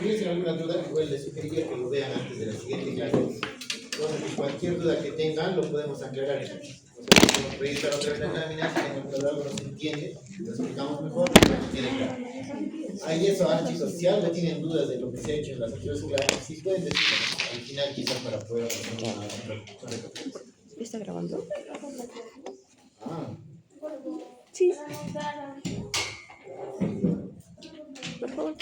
tuviesen alguna duda, igual les sugeriría que lo vean antes de la siguiente clase. Entonces, cualquier duda que tengan, lo podemos aclarar. Podemos revisar otra vez la lámina, si tengo algo no se entiende, lo explicamos mejor, no tiene claro. Ahí eso, chicos, si algo tienen dudas de lo que se ha hecho en las anteriores clases, sí pueden decirlo al final, quizás para poder hacer una recapitulación. ¿Está grabando? Ah. Sí. Por favor.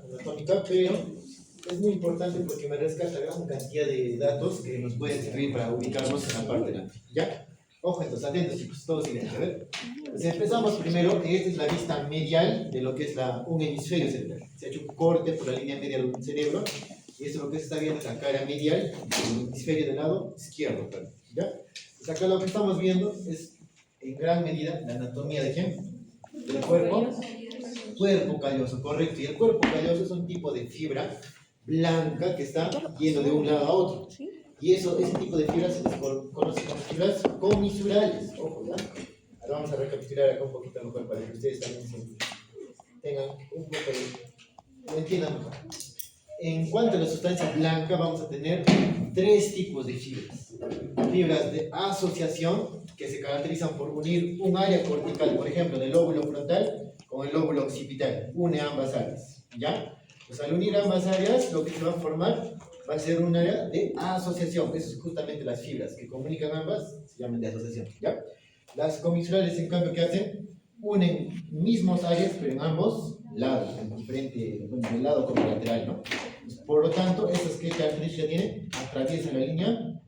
Anatómica, pero es muy importante porque me rescata gran cantidad de datos que nos pueden servir para ubicarnos en la parte delante. ¿Ya? Ojo, entonces, atentos, chicos, todos siguen, a ver. Entonces, empezamos primero, esta es la vista medial de lo que es un hemisferio cerebral. Se ha hecho un corte por la línea medial del cerebro, y esto lo que se está viendo es la cara medial del hemisferio del lado izquierdo, ¿ya? Pues acá lo que estamos viendo es, en gran medida, la anatomía de ¿quién? Del cuerpo calloso, correcto. Y el cuerpo calloso es un tipo de fibra blanca que está yendo de un lado a otro. Y ese tipo de fibras se les conoce como fibras comisurales. Ojo, ¿ya? Ahora vamos a recapitular acá un poquito mejor para que ustedes también tengan un poco de... lo entiendan mejor. En cuanto a la sustancia blanca, vamos a tener tres tipos de fibras. Fibras de asociación, que se caracterizan por unir un área cortical, por ejemplo, del lóbulo frontal con el lóbulo occipital. Une ambas áreas, ¿ya? Pues al unir ambas áreas, lo que se va a formar va a ser un área de asociación. Eso es justamente las fibras que comunican ambas, se llaman de asociación, ¿ya? Las comisurales, en cambio, ¿qué hacen? Unen mismos áreas, pero en ambos lados, en diferente, bueno, del lado como lateral, ¿no? Por lo tanto, ¿estas qué característica tienen? Atraviesan la línea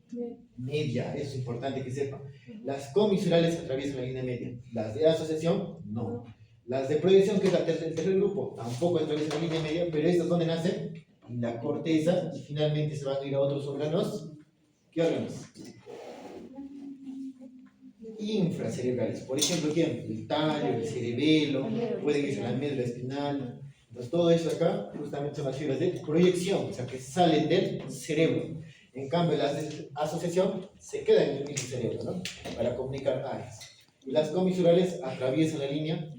media, eso es importante que sepan. Las comisurales atraviesan la línea media, las de asociación, no. Las de proyección, que es el tercer grupo, tampoco atraviesan la línea media, pero estas, ¿dónde nacen? En la corteza, y finalmente se van a ir a otros órganos. ¿Qué órganos? Infracerebrales. Por ejemplo, ¿quién? El tallo, el cerebelo, pueden irse a la médula espinal. Entonces, todo eso acá justamente son las fibras de proyección, o sea, que salen del cerebro. En cambio, las de asociación se quedan en el mismo cerebro, ¿no? Para comunicar áreas. Y las comisurales atraviesan la línea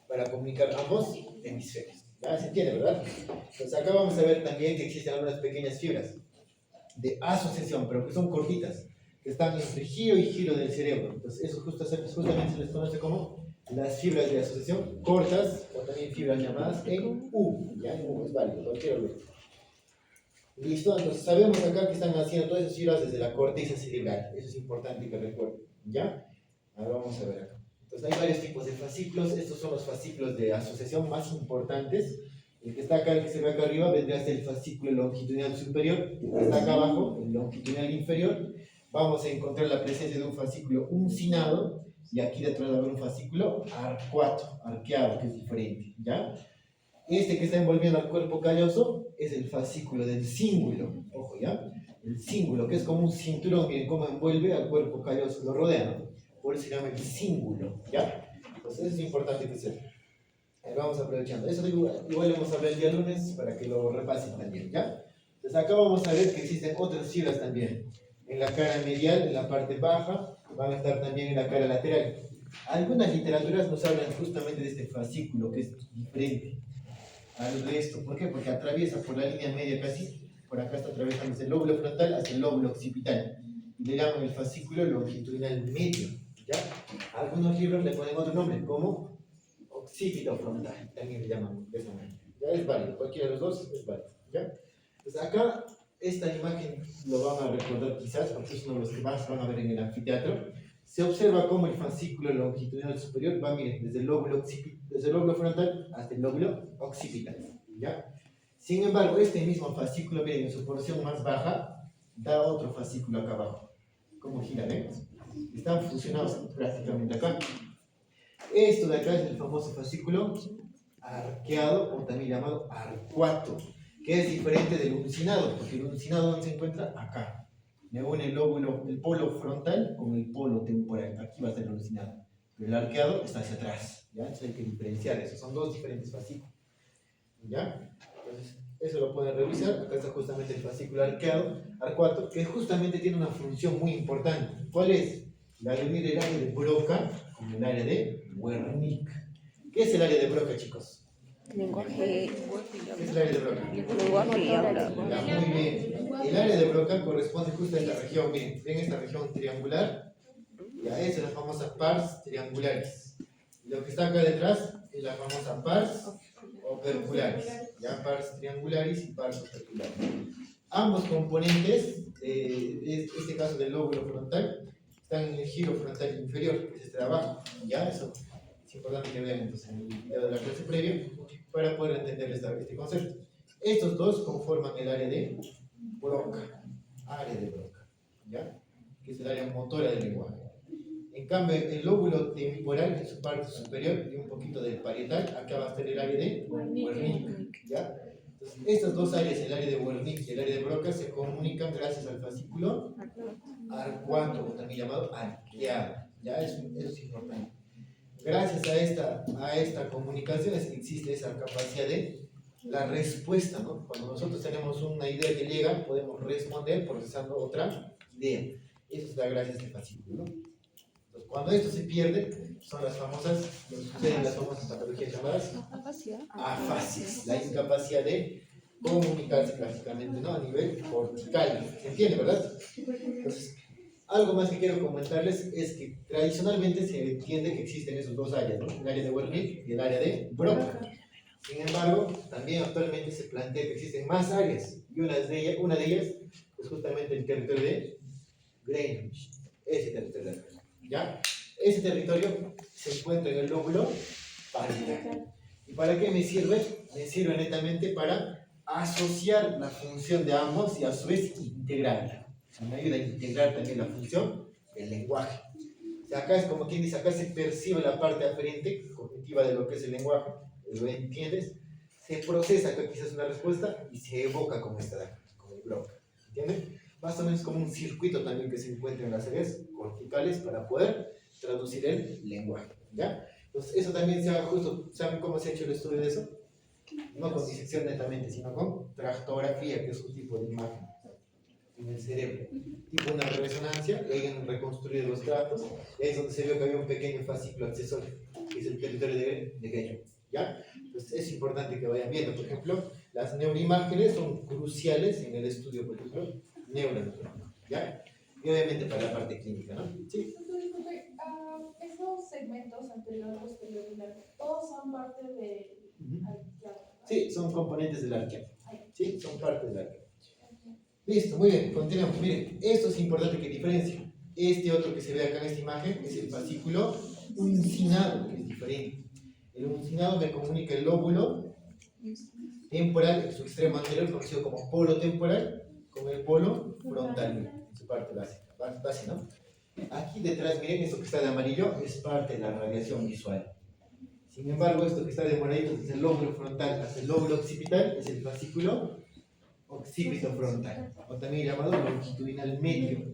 para comunicar ambos hemisferios. ¿Ya se entiende, verdad? Entonces, acá vamos a ver también que existen algunas pequeñas fibras de asociación, pero que son cortitas, que están entre giro y giro del cerebro. Entonces, eso justamente se les conoce como las fibras de asociación cortas, o también fibras llamadas en U. Ya en U es válido, cualquiera de los. Listo, entonces sabemos acá que están haciendo todas esas fibras desde la corteza cerebral. Eso es importante que recuerden. ¿Ya? Ahora vamos a ver acá. Entonces hay varios tipos de fascículos. Estos son los fascículos de asociación más importantes. El que está acá, el que se ve acá arriba, vendría a ser el fascículo longitudinal superior. El que está acá abajo, el longitudinal inferior. Vamos a encontrar la presencia de un fascículo uncinado. Y aquí detrás va a haber un fascículo arcuato, arqueado, que es diferente. ¿Ya? Este que está envolviendo al cuerpo calloso es el fascículo del cíngulo. Ojo, ¿ya? El cíngulo, que es como un cinturón, miren cómo envuelve al cuerpo calloso, lo rodea, ¿no? Por eso se llama el cíngulo, ¿ya? Entonces eso es importante que sepan. Vamos aprovechando. Eso igual lo vamos a ver el día lunes para que lo repasen también, ¿ya? Entonces acá vamos a ver que existen otras fibras también. En la cara medial, en la parte baja, van a estar también en la cara lateral. Algunas literaturas nos hablan justamente de este fascículo, que es diferente al resto. ¿Por qué? Porque atraviesa por la línea media casi, por acá está atravesando desde el lóbulo frontal hasta el lóbulo occipital. Y le llaman el fascículo longitudinal medio, ¿ya? Algunos libros le ponen otro nombre, como occipito frontal, también le llaman de esa manera. Ya es válido, cualquiera de los dos es válido, ¿ya? Entonces acá, esta imagen lo van a recordar quizás, porque es uno de los que más van a ver en el anfiteatro. Se observa cómo el fascículo longitudinal superior va, miren, desde el lóbulo frontal hasta el lóbulo occipital, ¿ya? Sin embargo, este mismo fascículo, miren, en su porción más baja, da otro fascículo acá abajo. ¿Cómo gira, ven? Están fusionados prácticamente acá. Esto de acá es el famoso fascículo arqueado, o también llamado arcuato, que es diferente del uncinado, porque el uncinado, ¿dónde se encuentra? Acá. Me une el polo frontal con el polo temporal. Aquí va a estar el alucinado. Pero el arqueado está hacia atrás. ¿Ya? Entonces hay que diferenciar eso. Son dos diferentes fascículos. ¿Ya? Entonces, eso lo pueden revisar. Acá está justamente el fascículo arcuato, que justamente tiene una función muy importante. ¿Cuál es? La de unir el área de Broca con el área de Wernicke. ¿Qué es el área de Broca, chicos? Lenguaje, ¿Qué es el área de Broca? lenguaje y habla. Ya, muy bien. El área de Broca corresponde justo a esta región. Miren, ven esta región triangular. Ya, esa es la famosa pars triangularis. Y lo que está acá detrás es la famosa pars opercularis. Ya, pars triangularis y pars opercularis. Ambos componentes, este caso del lóbulo frontal, están en el giro frontal inferior, que es este de abajo. Ya, eso es importante que vean entonces en el video de la clase previa para poder entender este concepto. Estos dos conforman el área de Broca, ¿ya? Que es el área motora del lenguaje. En cambio, el lóbulo temporal, en su parte superior y un poquito del parietal, acá va a estar el área de Wernicke, ¿ya? Entonces, estas dos áreas, el área de Wernicke y el área de Broca, se comunican gracias al fascículo arcuato, o también llamado arqueado, ¿ya? Eso es importante. Gracias a esta comunicación es que existe esa capacidad de la respuesta, ¿no? Cuando nosotros tenemos una idea que llega, podemos responder procesando otra idea. Eso se da gracias a este fascículo, ¿no? Entonces, cuando esto se pierde, son las famosas, lo que suceden las famosas patologías llamadas afasias, la incapacidad de comunicarse prácticamente, ¿no? A nivel cortical. ¿Se entiende, verdad? Entonces, algo más que quiero comentarles es que tradicionalmente se entiende que existen esos dos áreas, ¿no? El área de Wernicke y el área de Broca. Sin embargo, también actualmente se plantea que existen más áreas, y una de ellas es justamente el territorio de Greenwich, ese territorio de acá, ¿ya? Ese territorio se encuentra en el lóbulo parietal. ¿Y para qué me sirve? Me sirve netamente para asociar la función de ambos y a su vez integrarla. Me ayuda a integrar también la función del lenguaje. O sea, acá es como quien dice, acá se percibe la parte aferente, cognitiva de lo que es el lenguaje, lo entiendes, se procesa acá quizás una respuesta y se evoca como esta de acá, como el Broca. ¿Entienden? Más o menos como un circuito también que se encuentra en las áreas corticales para poder traducir el lenguaje. ¿Ya? Entonces, eso también se hace justo, ¿saben cómo se ha hecho el estudio de eso? No con disección netamente, sino con tractografía, que es un tipo de imagen en el cerebro, tipo una resonancia, y ahí han reconstruido los tractos, y ahí es donde se vio que había un pequeño fascículo accesorio, que es el territorio de Greenwich, ¿ya? Entonces es importante que vayan viendo, por ejemplo, las neuroimágenes son cruciales en el estudio, por ejemplo, neuroanatómico, ¿ya? Y obviamente para la parte clínica, ¿no? Sí. Esos segmentos anterior, posterior y largo, todos son parte del arqueado, ¿no? Sí, son componentes del arqueado. Sí, son parte del arqueado. Listo, muy bien, continuamos. Miren, esto es importante que diferencie. Este otro que se ve acá en esta imagen es el fascículo uncinado, que es diferente. El uncinado me comunica el lóbulo temporal en su extremo anterior, conocido como polo temporal, con el polo frontal, en su parte base, ¿no? Aquí detrás, miren, esto que está de amarillo es parte de la radiación visual. Sin embargo, esto que está de moradito es el lóbulo frontal hasta el lóbulo occipital, es el fascículo occipito frontal, o también llamado longitudinal medio.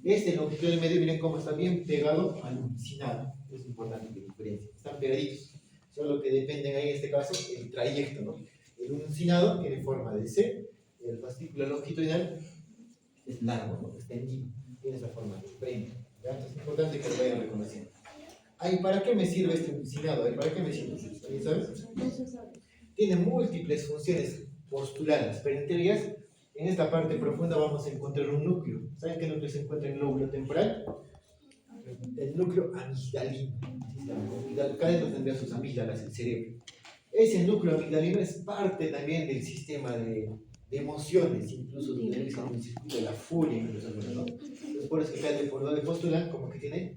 Este longitudinal medio, miren cómo está bien pegado al uncinado. Es importante que diferencien. Están pegaditos, solo que dependen ahí en este caso el trayecto, ¿no? El uncinado tiene forma de C, y el fascículo longitudinal es largo, ¿no? Extendido, tiene esa forma de frente. Entonces es importante que lo vayan reconociendo. Ay, ¿para qué me sirve este uncinado? ¿Para qué me sirve? ¿Alguien sabe? Tiene múltiples funciones postuladas, pero entre ellas, en esta parte profunda vamos a encontrar un núcleo. ¿Saben qué núcleo se encuentra en el lóbulo temporal? El núcleo amigdalino. Cada uno tendrá sus amígdalas, el cerebro. Ese núcleo amigdalino es parte también del sistema de emociones, incluso del circuito de la furia, incluso, ¿no? Entonces, por eso que acá por donde postulan como que tiene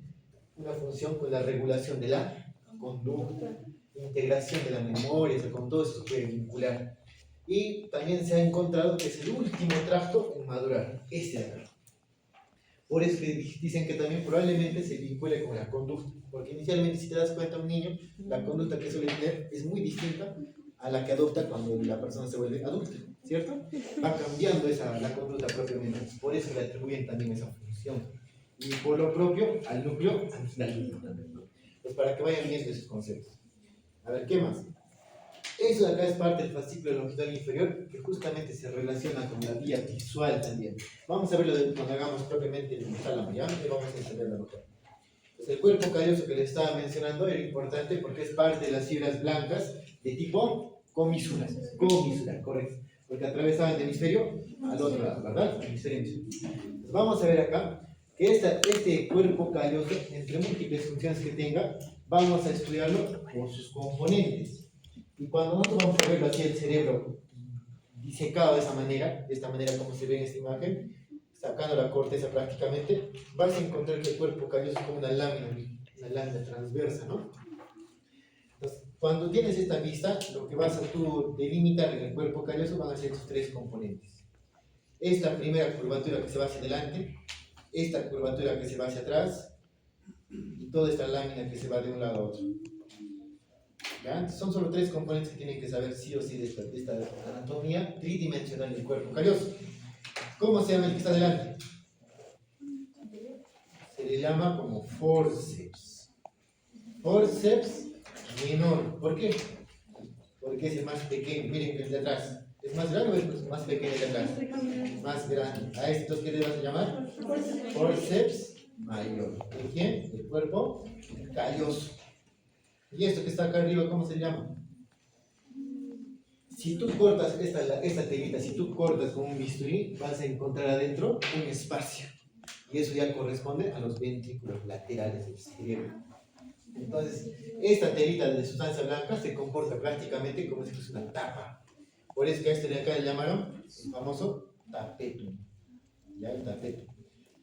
una función con la regulación de la conducta, integración de la memoria, o sea, con todo eso se puede vincular. Y también se ha encontrado que es el último tracto en madurar, este de acá. Por eso que dicen que también probablemente se vincule con la conducta, porque inicialmente, si te das cuenta, un niño, la conducta que suele tener es muy distinta a la que adopta cuando la persona se vuelve adulta, ¿cierto? Va cambiando la conducta propiamente, por eso le atribuyen también esa función. Y por lo propio, al núcleo amigdalino también, ¿no? Pues para que vayan viendo esos conceptos. A ver, ¿qué más? Eso de acá es parte del fascículo longitudinal inferior que justamente se relaciona con la vía visual también. Vamos a verlo cuando hagamos propiamente el hipotálamo, ¿ya? Y vamos a entenderlo mejor. El cuerpo calloso que les estaba mencionando era importante porque es parte de las fibras blancas de tipo comisura. Comisura, correcto. Porque atravesaban de hemisferio al otro lado, ¿verdad? Hemisferio, hemisferio. Entonces vamos a ver acá que este cuerpo calloso, entre múltiples funciones que tenga, vamos a estudiarlo por sus componentes. Y cuando nosotros vamos a verlo así, el cerebro disecado de esta manera como se ve en esta imagen, sacando la corteza prácticamente, vas a encontrar que el cuerpo calloso es como una lámina transversa, ¿no? Entonces, cuando tienes esta vista, lo que vas a tú delimitar en el cuerpo calloso van a ser estos tres componentes. Esta primera curvatura que se va hacia adelante, esta curvatura que se va hacia atrás, y toda esta lámina que se va de un lado a otro. ¿Ya? Son solo tres componentes que tienen que saber sí o sí de esta anatomía tridimensional del cuerpo calloso. ¿Cómo se llama el que está delante? Se le llama como forceps. Forceps menor. ¿Por qué? Porque es el más pequeño. Miren que el de atrás. ¿Es más grande o es más pequeño el de atrás? Más grande. ¿A estos qué le vas a llamar? Forceps mayor. ¿De quién? Del cuerpo calloso. ¿Y esto que está acá arriba cómo se llama? Si tú cortas esta telita, si tú cortas con un bisturí, vas a encontrar adentro un espacio. Y eso ya corresponde a los ventrículos laterales del cerebro. Entonces, esta telita de sustancia blanca se comporta prácticamente como si fuese una tapa. Por eso que a este de acá le llamaron el famoso tapetum. ¿Ya? El tapetum.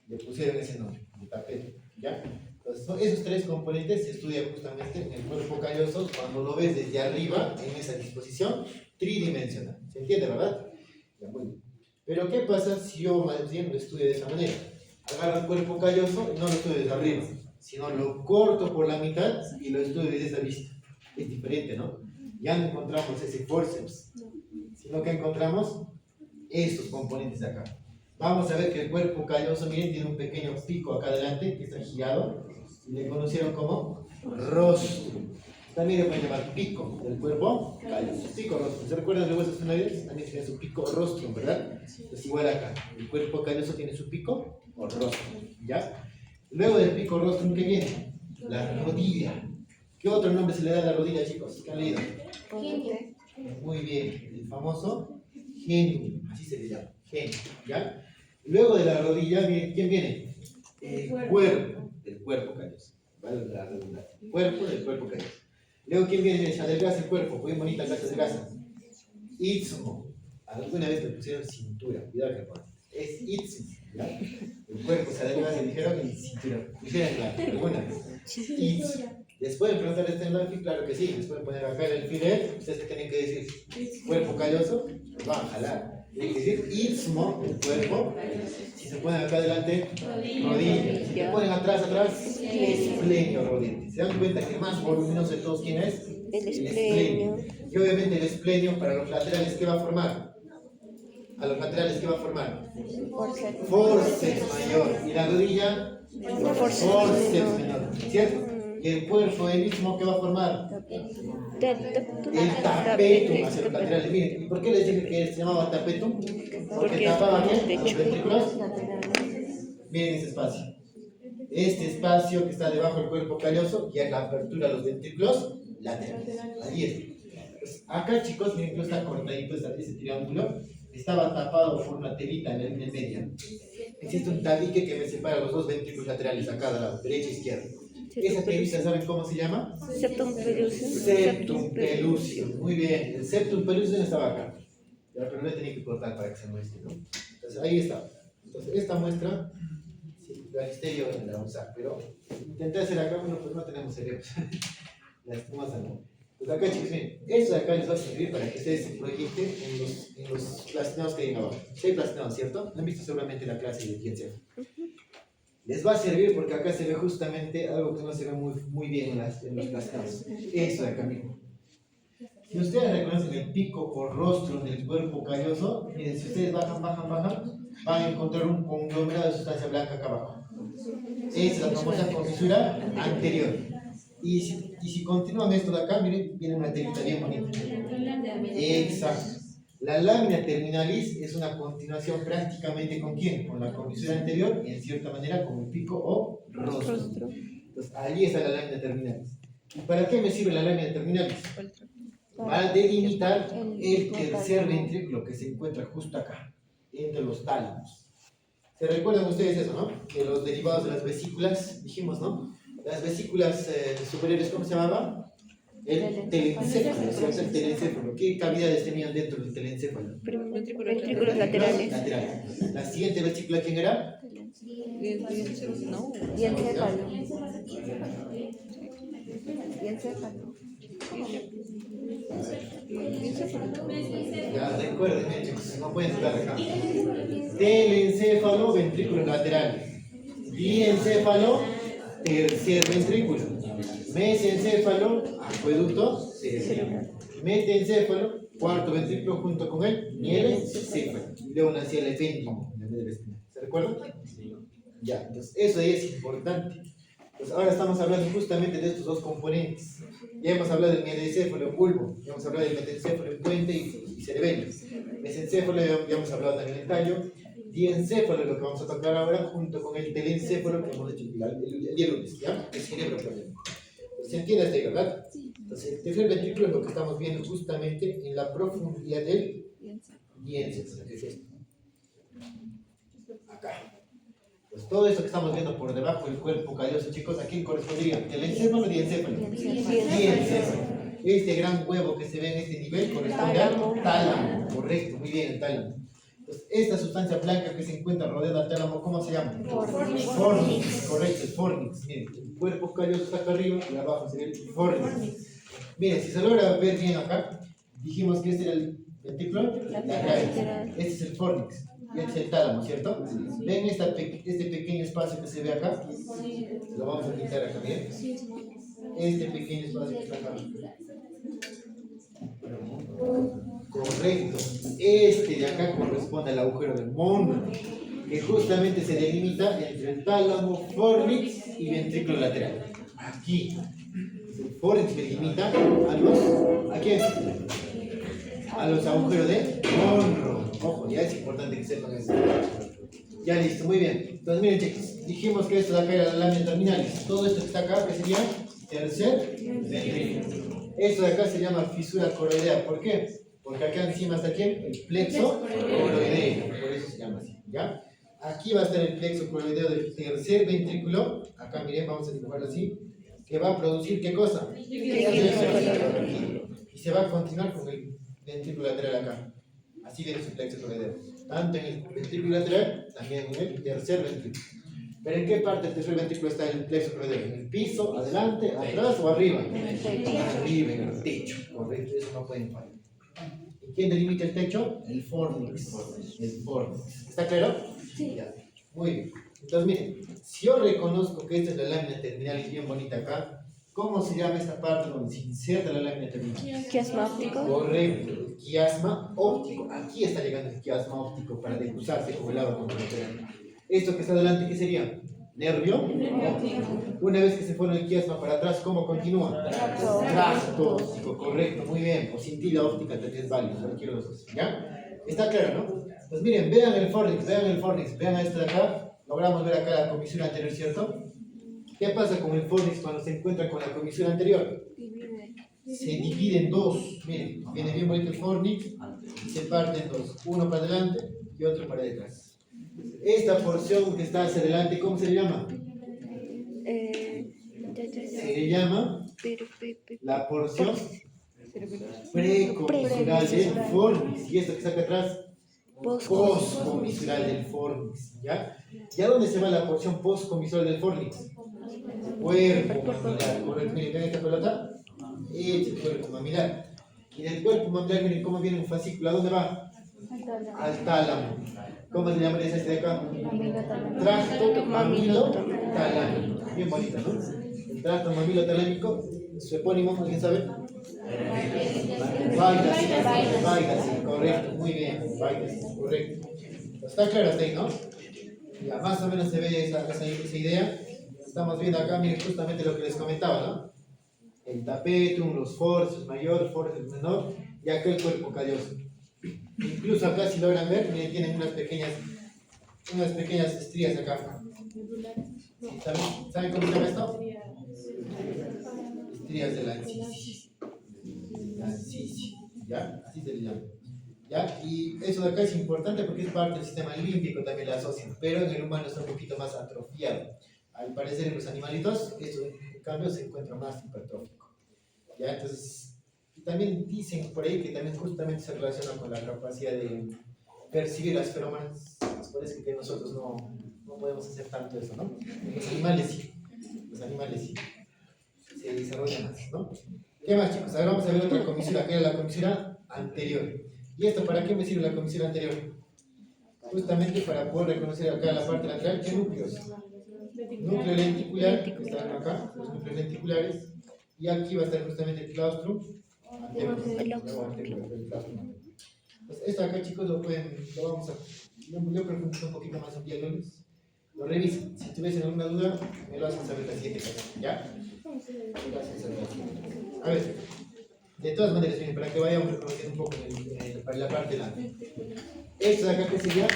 Le pusieron ese nombre, el tapetum. ¿Ya? Entonces, esos tres componentes se estudian justamente en el cuerpo calloso cuando lo ves desde arriba en esa disposición tridimensional. ¿Se entiende, verdad? Ya, muy bien. Pero ¿qué pasa si yo más bien lo estudio de esa manera? Agarro el cuerpo calloso y no lo estudio desde arriba, sino lo corto por la mitad y lo estudio desde esa vista. Es diferente, ¿no? Ya no encontramos ese forceps, sino que encontramos estos componentes de acá. Vamos a ver que el cuerpo calloso, miren, tiene un pequeño pico acá adelante que está girado y le conocieron como rostro. También le pueden llamar pico del cuerpo calloso. Pico rostro. ¿Se recuerdan de huesos esfenoides? También tiene su pico rostro, ¿verdad? Es igual acá. El cuerpo calloso tiene su pico o rostro. ¿Ya? Luego del pico rostro, ¿qué viene? La rodilla. ¿Qué otro nombre se le da a la rodilla, chicos? ¿Qué han leído? Muy bien. El famoso genio. Así se le llama. Genio. ¿Ya? Luego de la rodilla, ¿quién viene? El cuerpo del cuerpo calloso. ¿Vale? La redundancia. Cuerpo del cuerpo calloso. Luego, ¿quién viene? Se adelgaza el cuerpo. Muy bonita la adelgaza. Istmo. Alguna vez le pusieron cintura. Cuidado que pasa. Es istmo. ¿Ya? El cuerpo se adelgaza, dijeron, y cintura. Dijeron, claro, alguna vez. Istmo. ¿Les pueden preguntar este en el Claro que sí. Les pueden poner acá el alfiler. Ustedes que tienen que decir cuerpo calloso, lo van a jalar. Tienen que decir istmo, el cuerpo. Si se ponen acá adelante, rodilla. Si se ponen atrás, esplenio rodilla. ¿Se dan cuenta que el más voluminoso de todos quién es? El esplenio. Y obviamente el esplenio para los laterales, ¿qué va a formar? A los laterales, ¿qué va a formar? Forceps mayor. Y la rodilla, forceps menor. ¿Cierto? Y el cuerpo, el istmo, ¿qué va a formar? El tapetum hacia los laterales. Miren, ¿y por qué les dije que se llamaba tapetum? Porque tapaba ¿qué? Los ventrículos. Miren ese espacio. Este espacio que está debajo del cuerpo calloso ya es la apertura de los ventrículos laterales. Ahí está. Pues acá, chicos, miren que está cortadito ese triángulo. Estaba tapado por una telita en la línea media. Existe un tabique que me separa los dos ventrículos laterales a cada lado, derecha e izquierda. Esa telita, ¿saben cómo se llama? Septum pellucid. Septum pellucid. Muy bien. El septum pellucid estaba acá. Ya, pero no tenía que cortar para que se muestre, ¿no? Entonces ahí está. Entonces esta muestra, sí, la misterio la vamos a usar, pero intenté hacer acá, bueno, pues no tenemos cerebros. Lastimosamente. Pues acá, chicos, miren, esto de acá les va a servir para que ustedes se proyecten en los plastinados que hay abajo. Sí hay plastinados, ¿cierto? Han visto seguramente la clase de quién sea. Les va a servir porque acá se ve justamente algo que no se ve muy bien en los plastinados. Eso de acá mismo. Si ustedes reconocen el pico o rostro del cuerpo calloso, miren, si ustedes bajan, van a encontrar un conglomerado de sustancia blanca acá abajo. Es la famosa comisura anterior. Y si continúan esto de acá, miren, viene una telita bien bonita. Exacto. La lámina terminalis es una continuación prácticamente con quién? Con la comisura anterior y en cierta manera con el pico o rostro. Entonces, allí está la lámina terminalis. ¿Y para qué me sirve la lámina terminalis? Para delimitar el tercer ventrículo que se encuentra justo acá, entre los tálamos. ¿Se recuerdan ustedes eso, no? Que los derivados de las vesículas, dijimos, ¿no? Las vesículas superiores, ¿cómo se llamaba? El telencéfalo, ¿cierto? El telencéfalo. ¿Qué cavidades tenían dentro del telencéfalo? Ventrículos laterales. Laterales. La siguiente vesícula, ¿quién era? No. Y encéfalo. Y encéfalo. Ya recuerden, chicos, no pueden estar acá. Telencéfalo, ventrículos laterales. Diencéfalo, tercer ventrículo. Mesencéfalo, acueducto cerebral. Metencéfalo, cuarto ventrículo junto con el mielencéfalo. Y luego nacía el epéndimo, la médula espinal. ¿Se recuerdan? Ya, entonces eso es importante. Pues ahora estamos hablando justamente de estos dos componentes. Ya hemos hablado del mielencéfalo en bulbo, ya hemos hablado del metencéfalo en puente y cerebelo. Mesencéfalo ya hemos hablado también en tallo. Diencéfalo es lo que vamos a tocar ahora, junto con el telencéfalo que hemos hecho el día lunes, ¿ya? El cerebro, perdón. ¿Se entiende hasta ahí, verdad? Entonces, el tercer ventrículo es lo que estamos viendo justamente en la profundidad del diencéfalo, que es esto. Acá. Pues todo esto que estamos viendo por debajo del cuerpo calloso, chicos, ¿a quién correspondería? ¿Telencéfalo o diencéfalo? Diencéfalo. Este gran huevo que se ve en este nivel corresponde al tálamo. Correcto, muy bien, el tálamo. Entonces, esta sustancia blanca que se encuentra rodeada al tálamo, ¿cómo se llama? Fornix. Correcto, el fornix. Miren, el cuerpo calloso está acá arriba y abajo sería el fornix. Miren, si se logra ver bien acá, dijimos que este era el ventrículo lateral. Este es el fornix. Y este es el tálamo, ¿cierto? ¿Ven este pequeño espacio que se ve acá? Lo vamos a quitar acá, ¿bien? Este pequeño espacio que está acá. Correcto. Este de acá corresponde al agujero del Monro, que justamente se delimita entre el tálamo, fornix y ventrículo lateral. Aquí. El fornix delimita a los... ¿A quién? A los agujeros de Monro. Ojo, ya es importante que sepan eso. Ya listo, muy bien. Entonces miren chicos, dijimos que esto de acá era la lámina terminalis. Todo esto que está acá, que sería tercer ventrículo. Esto de acá se llama fisura coroidea. ¿Por qué? Porque acá encima está ¿quién? El plexo coroideo. Por eso se llama así, ¿ya? Aquí va a estar el plexo coroideo del tercer ventrículo. Acá miren, vamos a dibujarlo así. Que va a producir ¿qué cosa? Y se va a continuar con el ventrículo lateral acá. Así viene su plexo coroideo. Tanto en el ventrículo lateral, también en el tercer ventrículo. ¿Pero en qué parte del tercer ventrículo está el plexo coroideo? ¿En el piso, adelante, atrás o arriba? Arriba, en el techo. Correcto, eso no pueden fallar. ¿Y quién delimita el techo? El fornix. El fornix. ¿Está claro? Sí. Ya. Muy bien. Entonces, miren, si yo reconozco que esta es la lámina terminal y bien bonita acá, ¿cómo se llama esta parte donde se inserta la lámina terminal? Quiasma óptico. Correcto, quiasma óptico. Aquí está llegando el quiasma óptico para decruzarse con el agua contralateral. Esto que está adelante, ¿qué sería? Nervio óptico. Una vez que se pone el quiasma para atrás, ¿cómo continúa? Tracto óptico, correcto, muy bien. O cintila óptica también es válido, cualquiera de los dos. ¿Ya? Está claro, ¿no? Pues miren, vean el fornix, vean esto de acá. Logramos ver acá la comisura anterior, ¿cierto? ¿Qué pasa con el fornix cuando se encuentra con la comisura anterior? Se divide en dos. Miren, viene bien bonito el fornix, se parte en dos. Uno para adelante y otro para detrás. Esta porción que está hacia adelante, ¿cómo se le llama? Se le llama la porción precomisural del fornix. Y esto que está acá atrás, postcomisural del fornix. ¿Ya? ¿Y a dónde se va la porción postcomisural del fornix? Cuerpo mamilar. Correcto, miren, ven esta pelota. Este es el cuerpo mamilar. Y del cuerpo mamilar, miren cómo viene un fascículo. ¿A dónde va? Al tálamo. ¿Cómo se llama ese de acá? Tracto mamilo talámico. Bien bonito, ¿no? El tracto mamilo talámico, su epónimo, ¿alguien sabe? Vaidacil, correcto, muy bien, Vaidacil, correcto. Está claro hasta ahí, ¿no? Ya más o menos se ve esa idea. Estamos viendo acá, miren, justamente lo que les comentaba, ¿no? El tapetum, los forceps mayor, forceps menor, y acá el cuerpo calloso. Incluso acá, si logran ver, miren, tienen unas pequeñas estrías acá. ¿Saben cómo se llama esto? Estrías de Lancisis. Lancisis, ¿ya? Así se le llama. ¿Ya? Y eso de acá es importante porque es parte del sistema límbico, también la asocian, pero en el humano está un poquito más atrofiado. Al parecer en los animalitos, eso en cambio se encuentra más hipertrófico. ¿Ya? Entonces, y también dicen por ahí que también justamente se relaciona con la capacidad de percibir las feromonas. Nos parece que nosotros no podemos hacer tanto eso, ¿no? Los animales sí. Los animales sí. Se desarrollan más, ¿no? ¿Qué más, chicos? Ahora vamos a ver otra comisura, que era la comisura anterior. ¿Y esto para qué me sirve la comisura anterior? Justamente para poder reconocer acá en la parte lateral qué núcleos. Núcleo lenticular, que están acá, los núcleos lenticulares. Y aquí va a estar justamente el claustrum anterior. Pues esto acá, chicos, lo vamos a... Yo profundizo un poquito más un día lunes. Lo revisan. Si tuviesen alguna duda, me lo hacen saber la siguiente clase. ¿Ya? Me lo hacen saber la siguiente. A ver, de todas maneras, miren, para que vayamos reconociendo un poco para la parte delante. Esto de acá, ¿qué sería?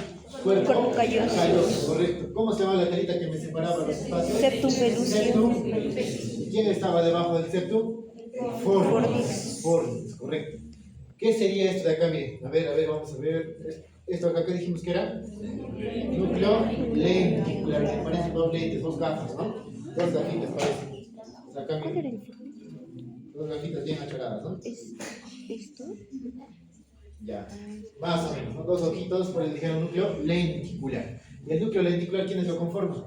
Cuerpo calloso. Correcto. ¿Cómo se llama la telita que me separaba los espacios? Septum Septum. pelucium. ¿Y quién estaba debajo del septum? El fornix. Fornix, correcto. ¿Qué sería esto de acá? Miren, a ver, vamos a ver. Esto acá que dijimos que era núcleo lenticular, que parecen dos lentes, dos gafas, ¿no? Dos gafitas parecen. Acá miren, dos gafitas bien achoradas, ¿no? ¿Esto? Ya, más o menos, ¿no? Dos ojitos por el ligero núcleo lenticular. ¿Y el núcleo lenticular quiénes lo conforman?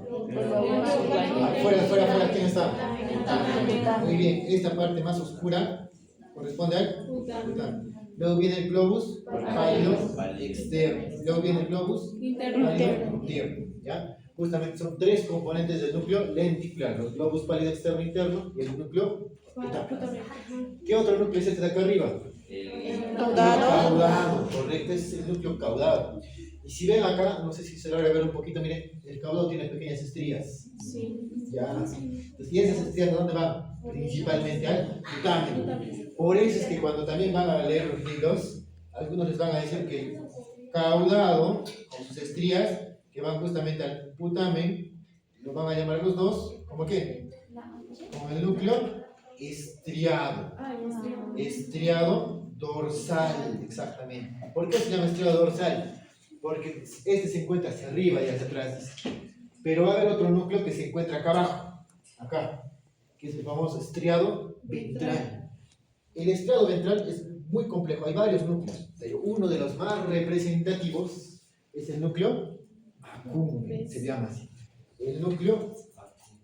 Afuera, ¿quién está? Muy bien, esta parte más oscura corresponde al putano. Luego viene el globus pálido externo. Luego viene el globus pálido interno. ¿Ya? Justamente son tres componentes del núcleo lenticular: los globus pálido externo interno y el núcleo putano. ¿Qué otro núcleo es este de acá arriba? Caudado, correcto, es el núcleo caudado. Y si ven acá, no sé si se logra ver un poquito, miren, el caudado tiene pequeñas estrías. Sí. Ya. Entonces, ¿y esas estrías de dónde van? Principalmente al putamen. Por eso es que cuando también van a leer los libros, algunos les van a decir que el caudado, con sus estrías, que van justamente al putamen, lo van a llamar los dos, ¿cómo qué? Como el núcleo estriado. Estriado dorsal, exactamente. ¿Por qué se llama estriado dorsal? Porque este se encuentra hacia arriba y hacia atrás. Pero va a haber otro núcleo que se encuentra acá abajo, acá, que es el famoso estriado ventral. El estriado ventral es muy complejo, hay varios núcleos, pero uno de los más representativos es el núcleo accumbens, se llama así. El núcleo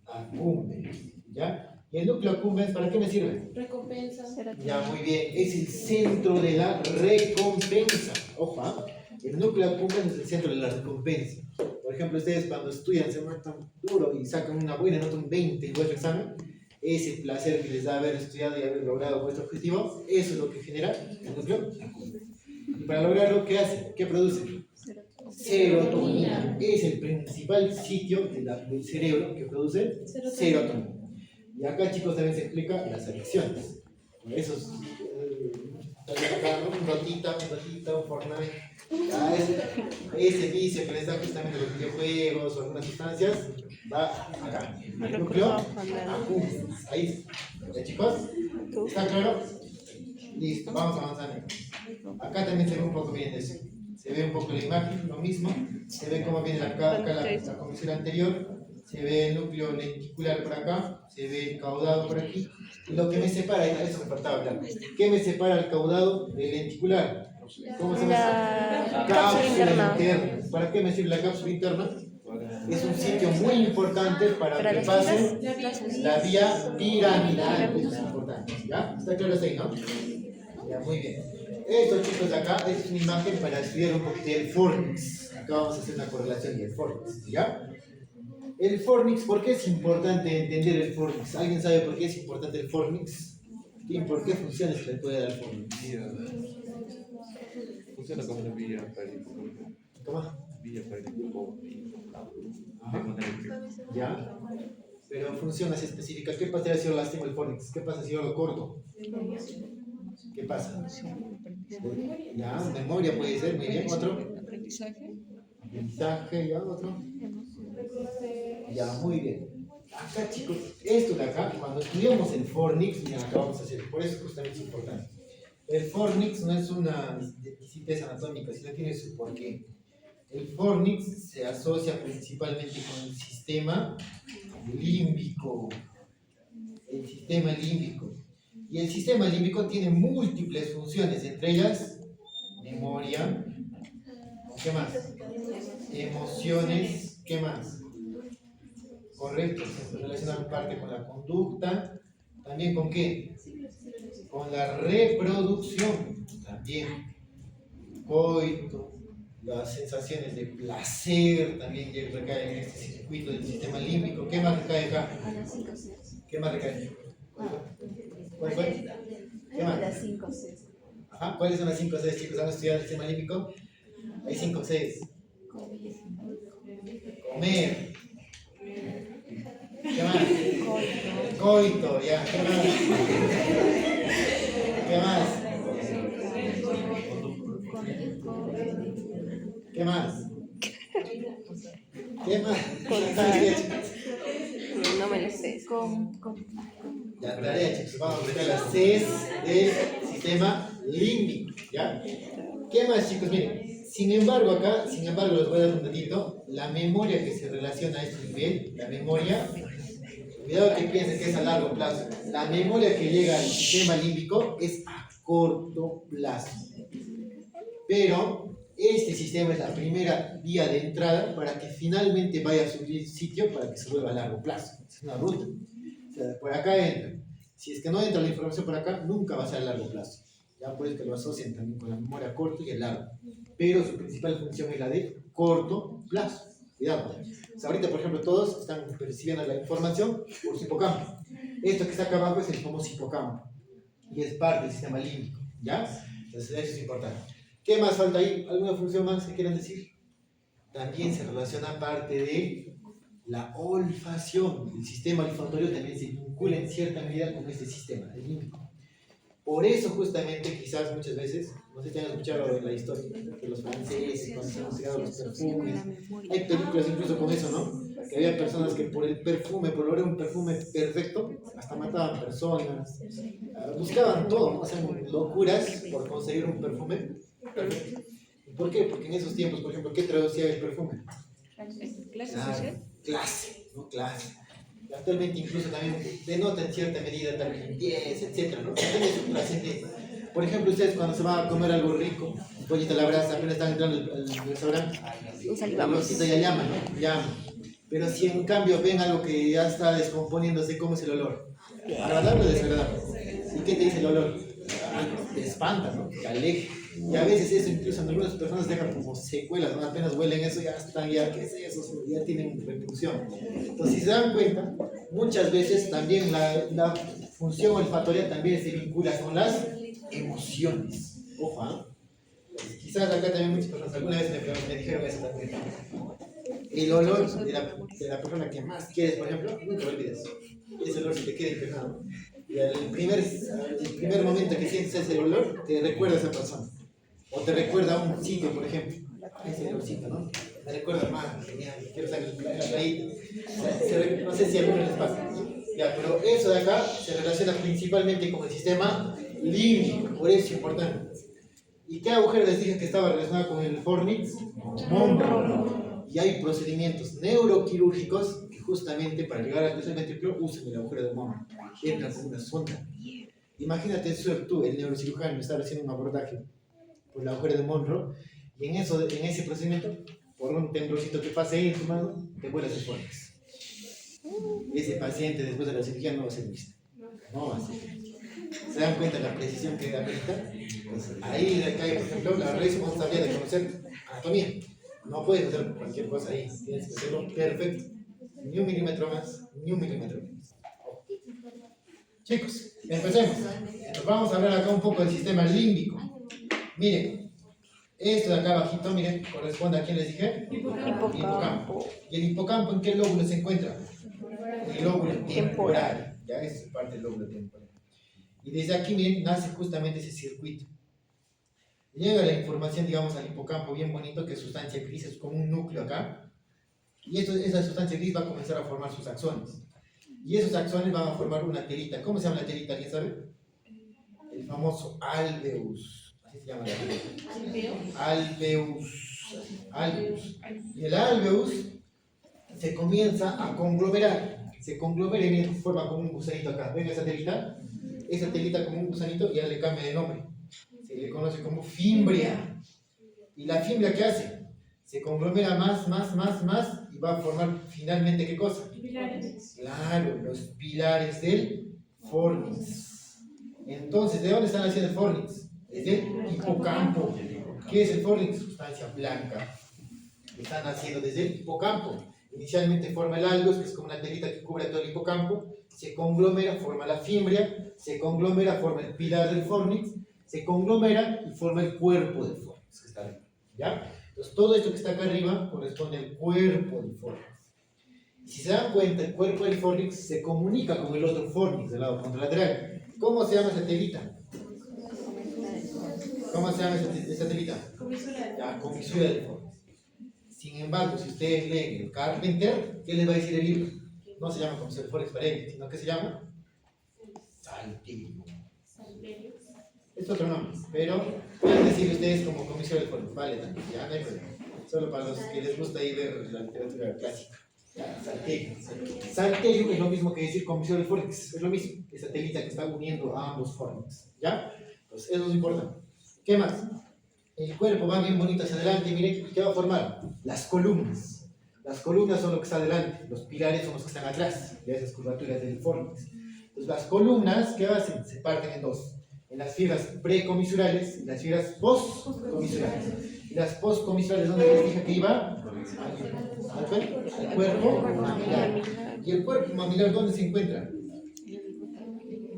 accumbens, ¿ya? ¿Y el núcleo accumbens para qué me sirve? Recompensa. Ya, muy bien, es el centro de la recompensa. Ojo, ¿eh? El núcleo accumbens es el centro de la recompensa. Por ejemplo, ustedes cuando estudian se matan duro y sacan una buena nota, un 20 en vuestro examen, ese placer que les da haber estudiado y haber logrado vuestro objetivo, eso es lo que genera el núcleo accumbens. Y para lograrlo, ¿qué hace? ¿Qué produce? Serotonina. Es el principal sitio del cerebro que produce serotonina. Y acá, chicos, también se explica las adicciones. Esos, acá, ¿no? Un ratita, un Fortnite. Ya, ese vicio que les da justamente los videojuegos o algunas sustancias, va acá. El núcleo accumbens. Ahí, ¿ya, chicos? ¿Está claro? Listo, vamos avanzando. Acá también se ve un poco bien eso. Se ve un poco la imagen, lo mismo. Se ve cómo viene acá la comisura anterior. Se ve el núcleo lenticular por acá, se ve el caudado por aquí. Y lo que me separa, eso me faltaba hablar. ¿Qué me separa el caudado del lenticular? ¿Cómo se llama? La cápsula interna. ¿Para qué me sirve la cápsula interna? Es un sitio muy importante para que pase la vía piramidal. Eso es importante. ¿Ya? ¿Está claro hasta ahí, no? Ya, muy bien. Esto, chicos, de acá es una imagen para estudiar un poquito el fornix. Acá vamos a hacer una correlación del fornix. ¿Ya? El fornix, ¿por qué es importante entender el fornix? ¿Alguien sabe por qué es importante el fornix? ¿Y por qué funciones se le puede dar al fornix? Funciona como una vía para el ¿Cómo? vía para el ¿Ya? Pero funciones específicas. ¿Qué pasa si yo lastimo el fornix? ¿Qué pasa si yo lo corto? ¿Qué pasa? Ya, memoria puede ser, muy bien. ¿Otro? Aprendizaje, ya, otro. Ya, muy bien. Acá, chicos, esto de acá, cuando estudiamos el Fornix, mira, acá vamos a hacer, por eso justamente es importante. El Fornix no es una exquisitez anatómica, sino tiene su porqué. El Fornix se asocia principalmente con el sistema límbico. El sistema límbico. Y el sistema límbico tiene múltiples funciones, entre ellas memoria, ¿qué más? Emociones, ¿qué más? Correcto, se relaciona en parte con la conducta, también con ¿qué? Con la reproducción, también coito, las sensaciones de placer también recaen en este circuito del sistema límbico. ¿Qué más recae acá? ¿Qué más recae? ¿Cuál? ¿Qué más? Las 5 Cs. Ajá, ¿cuáles son las 5 Cs, chicos? ¿Han estudiado el sistema límbico? Hay 5 Cs. Comer. ¿Qué más? Coito, ya. ¿Qué más? ¿Qué más? ¿Qué más? ¿Qué más? No me lo sé. Ya, tarea, chicos. Vamos a buscar las Cs del sistema límbico, ¿ya? ¿Qué más, chicos? Miren, sin embargo, les voy a dar un datito. La memoria que se relaciona a este nivel, la memoria, cuidado que piensen que es a largo plazo. La memoria que llega al sistema límbico es a corto plazo. Pero este sistema es la primera vía de entrada para que finalmente vaya a su sitio para que se vuelva a largo plazo. Es una ruta. O sea, por acá entra. Si es que no entra la información por acá, nunca va a ser a largo plazo. Ya puede que lo asocien también con la memoria corto y el largo. Pero su principal función es la de corto plazo. Cuidado. O sea, ahorita, por ejemplo, todos están percibiendo la información por su hipocampo. Esto que está acá abajo es el famoso hipocampo. Y es parte del sistema límbico. ¿Ya? Entonces, eso es importante. ¿Qué más falta ahí? ¿Alguna función más que quieran decir? También se relaciona parte de la olfacción. El sistema olfatorio también se vincula en cierta medida con este sistema, el límbico. Por eso justamente quizás muchas veces, no sé si han escuchado la historia de los franceses, cuando se han creado los perfumes, hay películas incluso con eso, ¿no? Que había personas que por el perfume, por lograr un perfume perfecto, hasta mataban personas, buscaban todo, ¿no? Hacían locuras por conseguir un perfume perfecto. ¿Por qué? Porque en esos tiempos, por ejemplo, ¿qué traducía el perfume? Clase, ¿no? Clase. Actualmente incluso también denota en cierta medida también limpieza, etc., ¿no? Tiene su trascendencia. Por ejemplo, ustedes cuando se van a comer algo rico, un pollito a la brasa, apenas están entrando al restaurante, Salivamos. ya llama, ¿no? Llama. Pero si en cambio ven algo que ya está descomponiéndose, ¿cómo es el olor? ¿Agradable o desagradable? ¿Y qué te dice el olor? Te espanta, ¿no? Te aleja. Y a veces eso incluso en algunas personas deja como secuelas, ¿no? Apenas huelen eso, ya están, ya, ¿qué es eso? Ya tienen repulsión. Entonces, si se dan cuenta, muchas veces también la función olfatoria también se vincula con las emociones. Ojo, ¿eh? Quizás acá también muchas personas alguna vez me dijeron eso también. El olor de la persona que más quieres, por ejemplo, nunca lo olvides. Ese olor se te queda impregnado. Y el primer momento que sientes ese olor, te recuerda a esa persona. O te recuerda a un sitio, por ejemplo. Ese olorcito, ¿no? Me recuerda más, genial, quiero estar en la playita. No sé si a algunos les pasa. Ya, pero eso de acá se relaciona principalmente con el sistema límbico, por eso es importante. ¿Y qué agujero les dije que estaba relacionado con el Fornix? Monro. Y hay procedimientos neuroquirúrgicos que justamente para llegar al tercer ventrículo usan el agujero de Monro. Entran con una sonda. Imagínate tú, el neurocirujano, está haciendo un abordaje por el agujero de Monro y en ese procedimiento, por un temblorcito que pase ahí en tu mano, te vuelas el Fornix. Ese paciente después de la cirugía no va a ser visto. No va a ser visto. ¿Se dan cuenta de la precisión que amerita? Pues ahí recae, por ejemplo, la responsabilidad de conocer anatomía. No puedes hacer cualquier cosa ahí, tienes que hacerlo perfecto. Ni un milímetro más, ni un milímetro menos. Chicos, empecemos. Nos vamos a hablar acá un poco del sistema límbico. Miren, esto de acá abajito, miren, corresponde a quién les dije. Hipocampo. ¿Y el hipocampo en qué lóbulo se encuentra? En el lóbulo temporal. Ya, esa es parte del lóbulo temporal. Y desde aquí, miren, nace justamente ese circuito. Llega la información, digamos, al hipocampo bien bonito, que es sustancia gris, es como un núcleo acá. Y esa sustancia gris va a comenzar a formar sus axones. Y esos axones van a formar una telita. ¿Cómo se llama la telita? ¿Alguien sabe? El famoso alveus. Así se llama la telita. Alveus. Y el alveus se comienza a conglomerar. Se conglomera y forma como un gusanito acá. ¿Ven esa telita? Esa telita como un gusanito ya le cambia de nombre. Se le conoce como fimbria. ¿Y la fimbria qué hace? Se conglomera más y va a formar finalmente ¿qué cosa? Pilares. Claro, los pilares del fornix. Entonces, ¿de dónde están haciendo el fornix? Es del hipocampo. ¿Qué es el fornix? Sustancia blanca. Lo están haciendo desde el hipocampo. Inicialmente forma el alveus, que es como una telita que cubre todo el hipocampo. Se conglomera, forma la fimbria. Se conglomera, forma el pilar del fornix. Se conglomera y forma el cuerpo del fornix, que está arriba. ¿Ya? Entonces, todo esto que está acá arriba corresponde al cuerpo del fornix. Y si se dan cuenta, el cuerpo del fornix se comunica con el otro fornix del lado contralateral. ¿Cómo se llama esa telita? ¿Cómo se llama esa telita? Comisura. La comisura del fornix. Sin embargo, si ustedes leen el Carpenter, ¿qué les va a decir el libro? No se llama comisura del fornix para él, sino que se llama salterio. Es otro nombre, pero pueden decir ustedes como comisura del fornix. Vale, también, ya no hay problema. Solo para los que les gusta ahí ver la literatura clásica. Salterio. Salterio es lo mismo que decir comisura del fornix, es lo mismo, esa telita que está uniendo a ambos fornix. ¿Ya? Pues eso es importante. ¿Qué más? El cuerpo va bien bonito hacia adelante, miren, ¿qué va a formar? Las columnas. Las columnas son lo que está adelante, los pilares son los que están atrás, de esas curvaturas del fornix. Entonces las columnas, ¿qué hacen? Se parten en dos. En las fibras precomisurales y las fibras postcomisurales. Y las postcomisurales, ¿dónde les dije que iba? Al cuerpo mamilar. ¿Y el cuerpo mamilar dónde se encuentra?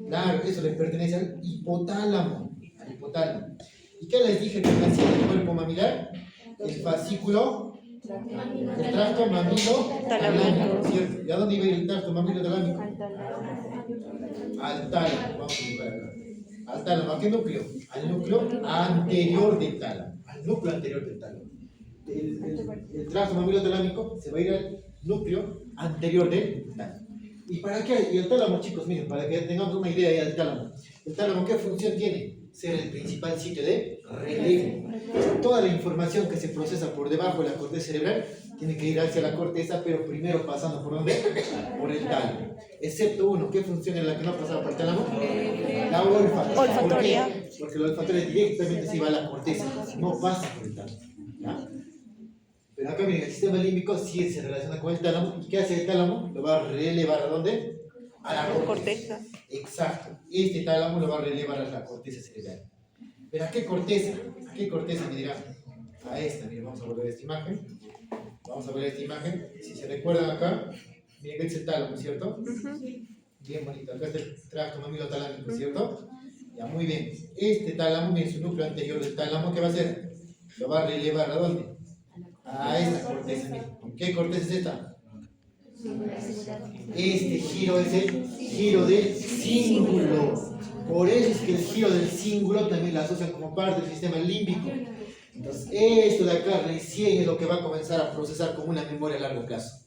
Claro, eso le pertenece al hipotálamo. Al hipotálamo. ¿Y qué les dije que hacía el cuerpo mamilar? El fascículo, el tracto mamilo-talámico, ¿cierto? ¿Y a dónde iba a ir el tracto mamilo-talámico? Al tálamo. Vamos a buscar acá. Al tálamo, ¿a qué núcleo? Al núcleo anterior del tálamo. Al núcleo anterior del tálamo. El tracto mamilo-talámico se va a ir al núcleo anterior del tálamo. ¿Y para qué? Y el tálamo, chicos, miren, para que tengamos una idea ahí del tálamo. ¿El tálamo qué función tiene? Ser el principal sitio de relevo. Toda la información que se procesa por debajo de la corteza cerebral tiene que ir hacia la corteza, pero primero pasando ¿por dónde? Por el tálamo. Excepto uno, ¿qué función es la que no pasaba por el tálamo? La olfatoria. ¿Por qué? Porque la olfatoria directamente se va a la corteza, no pasa por el tálamo. ¿Ya? Pero acá miren, el sistema límbico sí se relaciona con el tálamo. ¿Y qué hace el tálamo? Lo va a relevar ¿a dónde? A la corteza. Exacto. Este tálamo lo va a relevar a la corteza cerebral. ¿Pero a qué corteza? ¿A qué corteza me dirán? A esta, miren, vamos a volver a esta imagen. Vamos a ver esta imagen. Si se recuerdan acá, miren, este es el tálamo, ¿cierto? Bien bonito. Acá está el tracto mamilo-talámico, ¿cierto? Ya, muy bien. Este tálamo, miren, su núcleo anterior del tálamo, ¿qué va a hacer? Lo va a relevar ¿a dónde? A esta corteza, miren. ¿Qué corteza es esta? Este giro es el giro del cíngulo. Por eso es que el giro del cíngulo también lo asocian como parte del sistema límbico. Entonces, esto de acá recién es lo que va a comenzar a procesar como una memoria a largo plazo.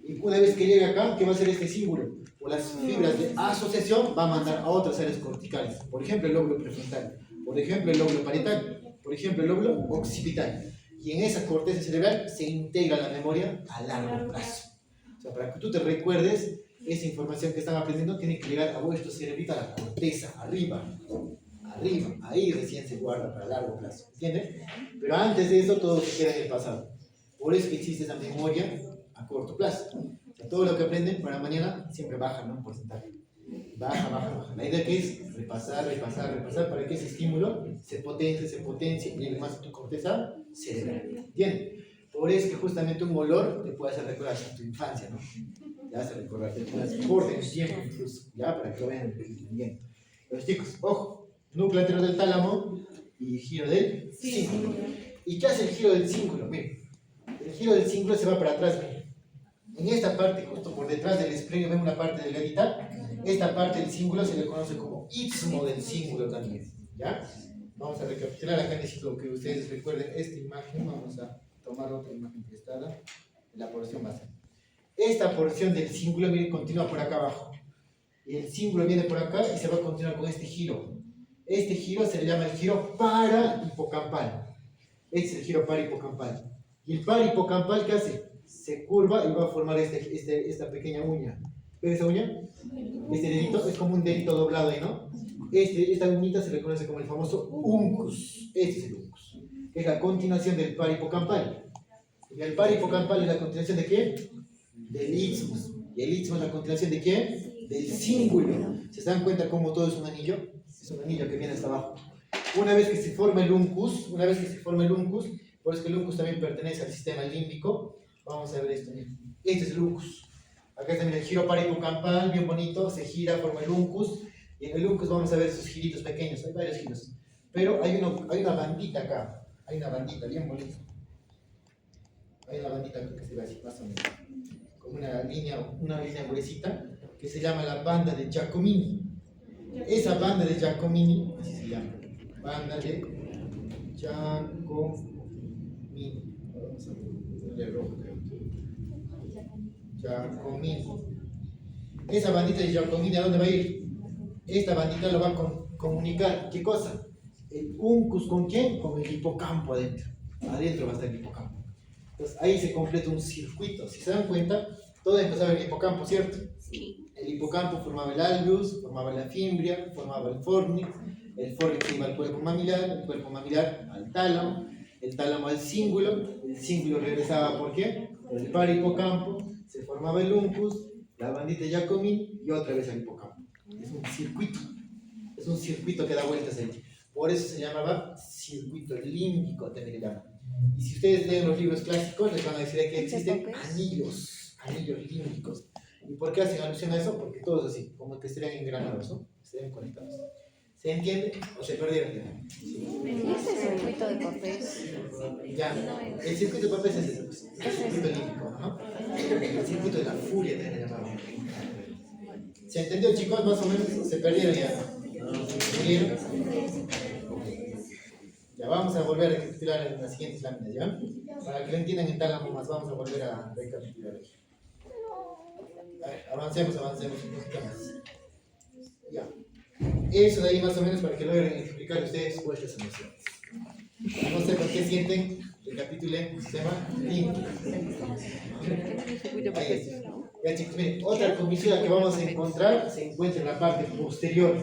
Y una vez que llegue acá, ¿qué va a hacer este cíngulo? Por las fibras de asociación va a mandar a otras áreas corticales. Por ejemplo, el lóbulo prefrontal. Por ejemplo, el lóbulo parietal. Por ejemplo, el lóbulo occipital. Y en esa corteza cerebral se integra la memoria a largo plazo. O sea, para que tú te recuerdes, esa información que están aprendiendo tiene que llegar a vuestro cerebrito, a la corteza, arriba, ahí recién se guarda para largo plazo, ¿entienden? Pero antes de eso todo se queda en el pasado. Por eso que existe esa memoria a corto plazo. O sea, todo lo que aprenden para mañana siempre baja, ¿no? Un porcentaje. Baja. La idea que es repasar, para que ese estímulo se potencie y llegue más a tu corteza cerebral, ¿entienden? Por eso que justamente un olor te puede hacer recordar a tu infancia, ¿no? Ya hace recordarte por el tiempo incluso, ya, para que lo vean bien. Los chicos, ojo, núcleo anterior del tálamo y giro del cíngulo. ¿Y qué hace el giro del cíngulo? Miren, el giro del cíngulo se va para atrás, miren. En esta parte, justo por detrás del esplenio, ven una parte delgadita. Esta parte del cíngulo se le conoce como istmo del cíngulo también, ¿ya? Vamos a recapitular acá, necesito que ustedes recuerden esta imagen. Vamos a tomar otra imagen prestada de la porción base. esta porción del cíngulo, miren, continúa por acá abajo. Y el cíngulo viene por acá y se va a continuar con este giro. Este giro se le llama el giro parahipocampal. Este es el giro parahipocampal. Y el parahipocampal, ¿qué hace? Se curva y va a formar esta pequeña uña. ¿Ven esa uña? Este dedito es como un dedito doblado ahí, ¿no? Esta uñita se le conoce como el famoso uncus. Este es el uncus. Es la continuación del parahipocampal. Y el parahipocampal es la continuación ¿de qué? Del isthmus. ¿Y el isthmus es la continuación de qué? Del cíngulo. ¿Se dan cuenta cómo todo es un anillo? Es un anillo que viene hasta abajo. Una vez que se forma el uncus, por eso que el uncus también pertenece al sistema límbico. Vamos a ver esto. Miren. Este es el uncus. Acá está el giro parahipocampal, bien bonito, se gira, forma el uncus. Y en el uncus vamos a ver sus giritos pequeños, hay varios giros. Pero hay una bandita acá, hay una bandita bien bonita. Hay una bandita acá que se ve así, más o menos. Como una línea gruesita, que se llama la banda de Giacomini. Esa banda de Giacomini, así se llama, banda de Giacomini. Vamos a ponerle rojo, creo. Giacomini. Esa bandita de Giacomini, ¿a dónde va a ir? Esta bandita lo va a comunicar, ¿qué cosa? El uncus, ¿con quién? Con el hipocampo adentro. Adentro va a estar el hipocampo. Entonces ahí se completa un circuito. Si se dan cuenta, todo empezaba en el hipocampo, ¿cierto? Sí. El hipocampo formaba el alveus, formaba la fimbria, formaba el fornix iba al cuerpo mamilar, el cuerpo mamilar al tálamo, el tálamo al cíngulo, el cíngulo regresaba ¿por qué? Por el parahipocampo, se formaba el uncus, la bandita de Giacomini y otra vez el hipocampo. Es un circuito que da vueltas ahí. Por eso se llamaba circuito límbico, también le llaman. Y si ustedes leen los libros clásicos, les van a decir que existen anillos límbicos. ¿Y por qué hacen alusión a eso? Porque todos así, como que estarían engranados, ¿no? Estarían conectados. ¿Se entiende o se perdieron? ¿Y ese circuito de Cortés? Ya, el circuito de Cortés es ese, pues, el circuito límbico, ¿no? El circuito de la furia también le llamaban. ¿Se entendió, chicos? Más o menos, se perdieron ya. ¿Se perdieron? Ya vamos a volver a recapitular en las siguientes láminas, ¿ya? Para que lo entiendan en tálamo más, vamos a volver a recapitular. A ver, avancemos un poquito más. Ya. Eso de ahí más o menos para que logren explicar ustedes vuestras emociones. No sé por qué sienten, recapitulen, sistema límbico. Ahí está. Ya chicos, miren, otra comisura que vamos a encontrar se encuentra en la parte posterior,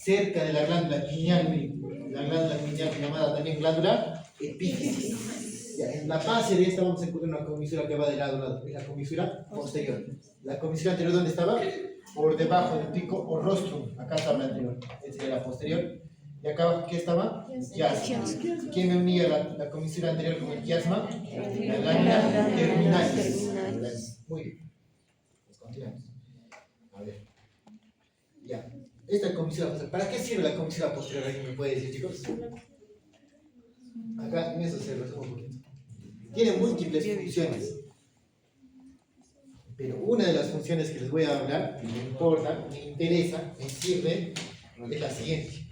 cerca de la glándula pineal, miren, la glándula pineal llamada también glándula epífisis. Ya, en la base de esta vamos a encontrar una comisura que va de lado a lado, es la comisura posterior. La comisura anterior, ¿dónde estaba? Por debajo del pico o rostrum, acá estaba la anterior, esta sería la posterior. Y acá abajo, ¿qué estaba? Chiasma. ¿Quién me unía la comisura anterior con el chiasma? La glándula terminalis. Muy bien. Pues continuamos. A ver. Ya. Esta comisura, ¿para qué sirve la comisura posterior? ¿Alguien me puede decir, chicos? Acá en eso se resume un poquito. Tiene múltiples funciones. Pero una de las funciones que les voy a hablar, que me importa, me interesa, me sirve, es la siguiente.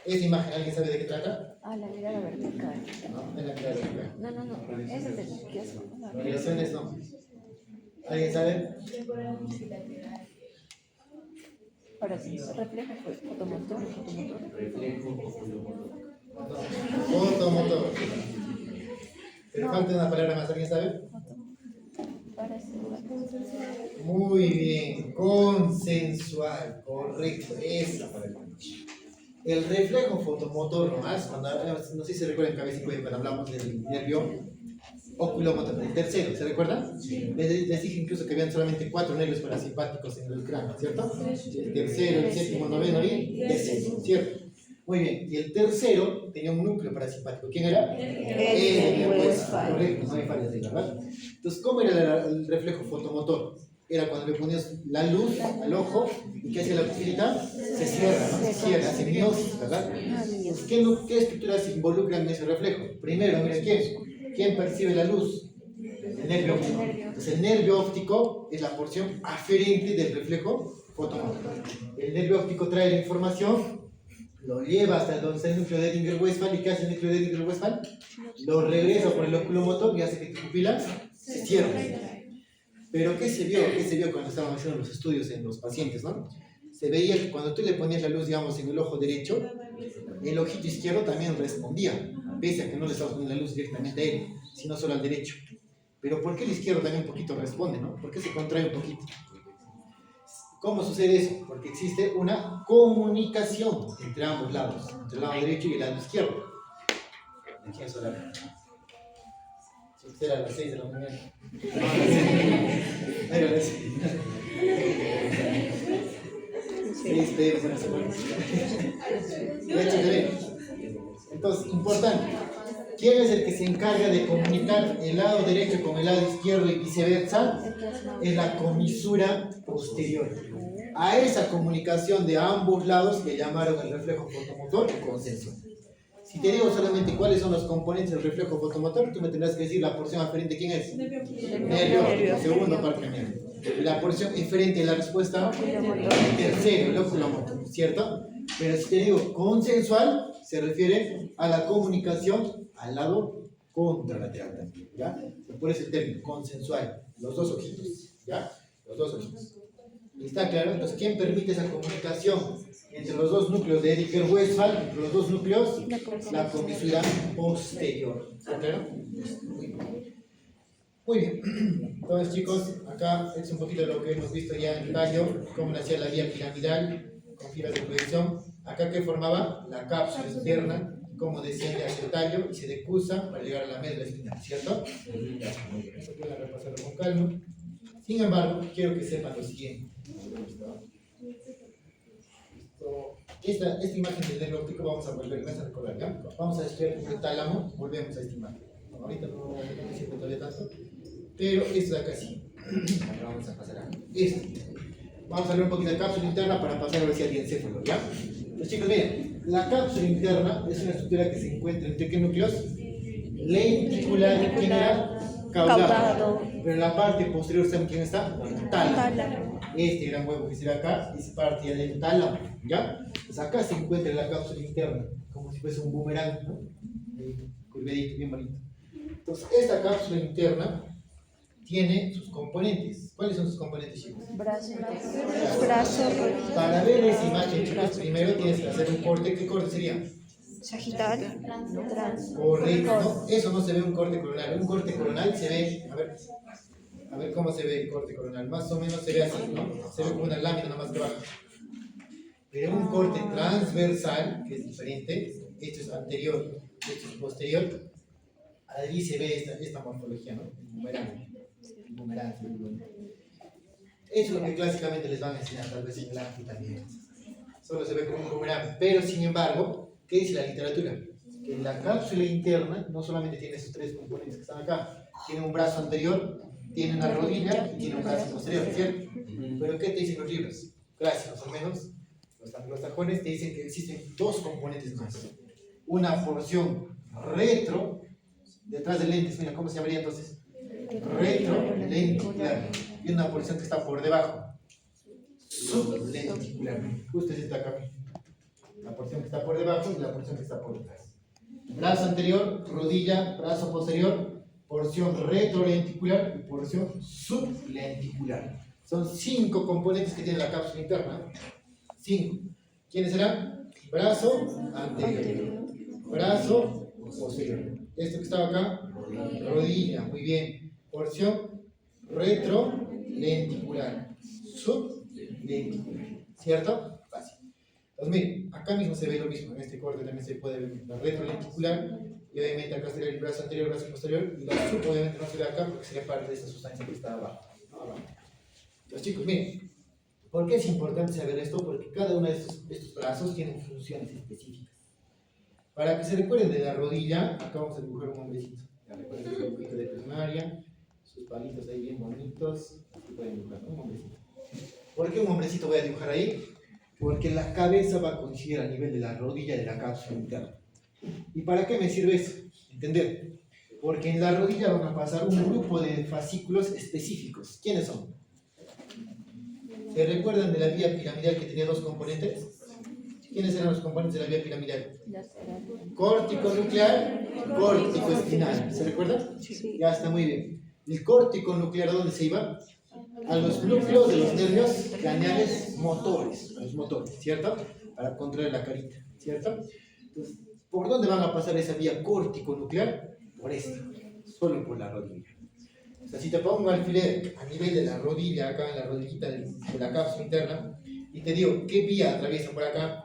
Esta imagen, ¿alguien sabe de qué trata? Ah, la mirada vertical. No, es la mirada vertical. No. Ese es el kiosco. Relaciones no. ¿Alguien sabe? Ahora sí, reflejo pues, fotomotor. No, fotomotor. Pero falta una palabra más, ¿alguien sabe? Muy bien, consensual, correcto, esa palabra. El reflejo fotomotor nomás, cuando, no sé si se recuerdan que a veces cuando hablamos del nervio oculomotor, el tercero, ¿se recuerdan? Sí. Les dije incluso que habían solamente 4 nervios parasimpáticos en el cráneo, ¿cierto? El tercero, el séptimo, noveno y décimo, ¿cierto? Muy bien, y el tercero tenía un núcleo parasimpático. ¿Quién era? Westphal. Correcto, no hay fallas ahí, ¿verdad? Entonces, ¿cómo era el reflejo fotomotor? Era cuando le ponías la luz al ojo y ¿qué hacía la pupilita? Se cierra, ¿no? Se cierra, hace miosis, ¿verdad? Entonces, ¿qué estructuras se involucran en ese reflejo? Primero, mira, ¿quién percibe la luz? El nervio óptico. Entonces, el nervio óptico es la porción aferente del reflejo fotomotor. El nervio óptico trae la información, lo lleva hasta donde está el núcleo de Edinger-Westphal. ¿Y qué hace el núcleo de Edinger-Westphal? Lo regresa por el oculomotor y hace que tu pupila se cierre. Pero ¿qué se vio? ¿Qué se vio cuando estaban haciendo los estudios en los pacientes, no? Se veía que cuando tú le ponías la luz, digamos, en el ojo derecho, el ojito izquierdo también respondía, pese a que no le estabas poniendo la luz directamente a él, sino solo al derecho. Pero ¿por qué el izquierdo también un poquito responde, no? ¿Por qué se contrae un poquito? ¿Cómo sucede eso? Porque existe una comunicación entre ambos lados, entre el lado derecho y el lado izquierdo. Energía solar. Si usted era a las 6 de la mañana. Era a las 6. 6 PM en la semana. De hecho, entonces, importante. ¿Quién es el que se encarga de comunicar el lado derecho con el lado izquierdo y viceversa? Es la comisura posterior. A esa comunicación de ambos lados le llamaron el reflejo fotomotor consensual. Si te digo solamente cuáles son los componentes del reflejo fotomotor, tú me tendrás que decir la porción aferente. ¿Quién es? Nervio. Segundo parte nervio. Y la porción eferente de la respuesta, tercero, el oculomotor, ¿cierto? Pero si te digo consensual, se refiere a la comunicación al lado contralateral también, ¿ya? Por eso el término consensual, los dos ojitos, ¿ya? Los dos ojitos. ¿Está claro? Entonces, ¿quién permite esa comunicación entre los dos núcleos de Edgar-Westphal, entre los dos núcleos? La comisura posterior. ¿Está claro? Muy bien. Muy bien. Entonces, chicos, acá es un poquito de lo que hemos visto ya en el tallo, cómo nacía la vía piramidal con filas de proyección. Acá que formaba la cápsula externa, cómo desciende hacia el tallo y se decusa para llegar a la médula espinal, ¿cierto? Eso pueden repasarlo con calma. Sin embargo, quiero que sepan lo siguiente. Esta imagen del nervio óptico vamos a volver a recordar, ¿ya? Vamos a estudiar el tálamo, volvemos a esta imagen. No, ahorita no me sirve todavía tanto, pero esto de acá sí. Ahora vamos a pasar a esto. Vamos a ver un poquito de cápsula interna para pasar a ver si hay encéfalo, ¿ya? Pues chicos, miren, la cápsula interna es una estructura que se encuentra entre ¿qué núcleos? Lenticular y ¿quién era? Caudado. Pero en la parte posterior, ¿saben quién está? Tálamo. Este gran huevo que se ve acá es parte del tálamo, ¿ya? Pues acá se encuentra la cápsula interna, como si fuese un boomerang, ¿no? Curvedito, bien bonito. Entonces, esta cápsula interna tiene sus componentes. ¿Cuáles son sus componentes, chicos? Brazo. Para ver esa imagen, chicos, primero tienes que hacer un corte. ¿Qué corte sería? Sagital. Correcto, ¿no? Eso no se ve un corte coronal. Un corte coronal se ve, a ver cómo se ve el corte coronal. Más o menos se ve así, ¿no? Se ve como una lámina nomás que baja. Pero un corte transversal, que es diferente, esto es anterior, esto es posterior, allí se ve esta morfología, ¿no? El boomerang. Eso es lo que clásicamente les van a enseñar, tal vez en el ANFI también. Solo se ve como un boomerang. Pero sin embargo, ¿qué dice la literatura? Que la cápsula interna no solamente tiene esos tres componentes que están acá, tiene un brazo anterior, tiene una rodilla y tiene un brazo posterior, ¿cierto? Pero ¿qué te dicen los libros clásicos, al menos los anglosajones? Te dicen que existen dos componentes más. Una porción retro, detrás de lentes, mira, ¿cómo se llamaría entonces? Retrolenticular. Y una porción que está por debajo, sublenticular. Justo es esta acá. La porción que está por debajo y la porción que está por detrás. Brazo anterior, rodilla, brazo posterior, porción retrolenticular y porción sublenticular. Son 5 componentes que tiene la cápsula interna. 5. ¿Quiénes serán? Brazo anterior, brazo posterior. Esto que estaba acá, rodilla, muy bien. Porción retrolenticular, sublenticular. ¿Cierto? Fácil. Entonces, miren, acá mismo se ve lo mismo. En este corte también se puede ver la retrolenticular. Y obviamente acá sería el brazo anterior, brazo posterior. Y la sub obviamente no se ve acá porque sería parte de esta sustancia que está abajo. Entonces, chicos, miren. ¿Por qué es importante saber esto? Porque cada uno de estos brazos tiene funciones específicas. Para que se recuerden de la rodilla, acá vamos a dibujar un hombrecito. Ya recuerden un poquito de primaria, sus palitos ahí bien bonitos. Aquí pueden dibujar un hombrecito. ¿Por qué un hombrecito voy a dibujar ahí? Porque la cabeza va a coincidir a nivel de la rodilla de la cápsula interna. ¿Y para qué me sirve eso? Entender. Porque en la rodilla van a pasar un grupo de fascículos específicos. ¿Quiénes son? ¿Se recuerdan de la vía piramidal que tenía 2 componentes? ¿Quiénes eran los componentes de la vía piramidal? Córtico nuclear, córtico espinal. ¿Se recuerdan? Sí. Ya está muy bien. ¿El córtico nuclear a dónde se iba? a los núcleos de los nervios craneales motores, a los motores, ¿cierto? Para controlar la carita, ¿cierto? Entonces, ¿por dónde van a pasar esa vía córtico-nuclear? Por esta, solo por la rodilla. O sea, si te pongo un alfiler a nivel de la rodilla, acá en la rodillita de la cápsula interna, y te digo, ¿qué vía atraviesa por acá?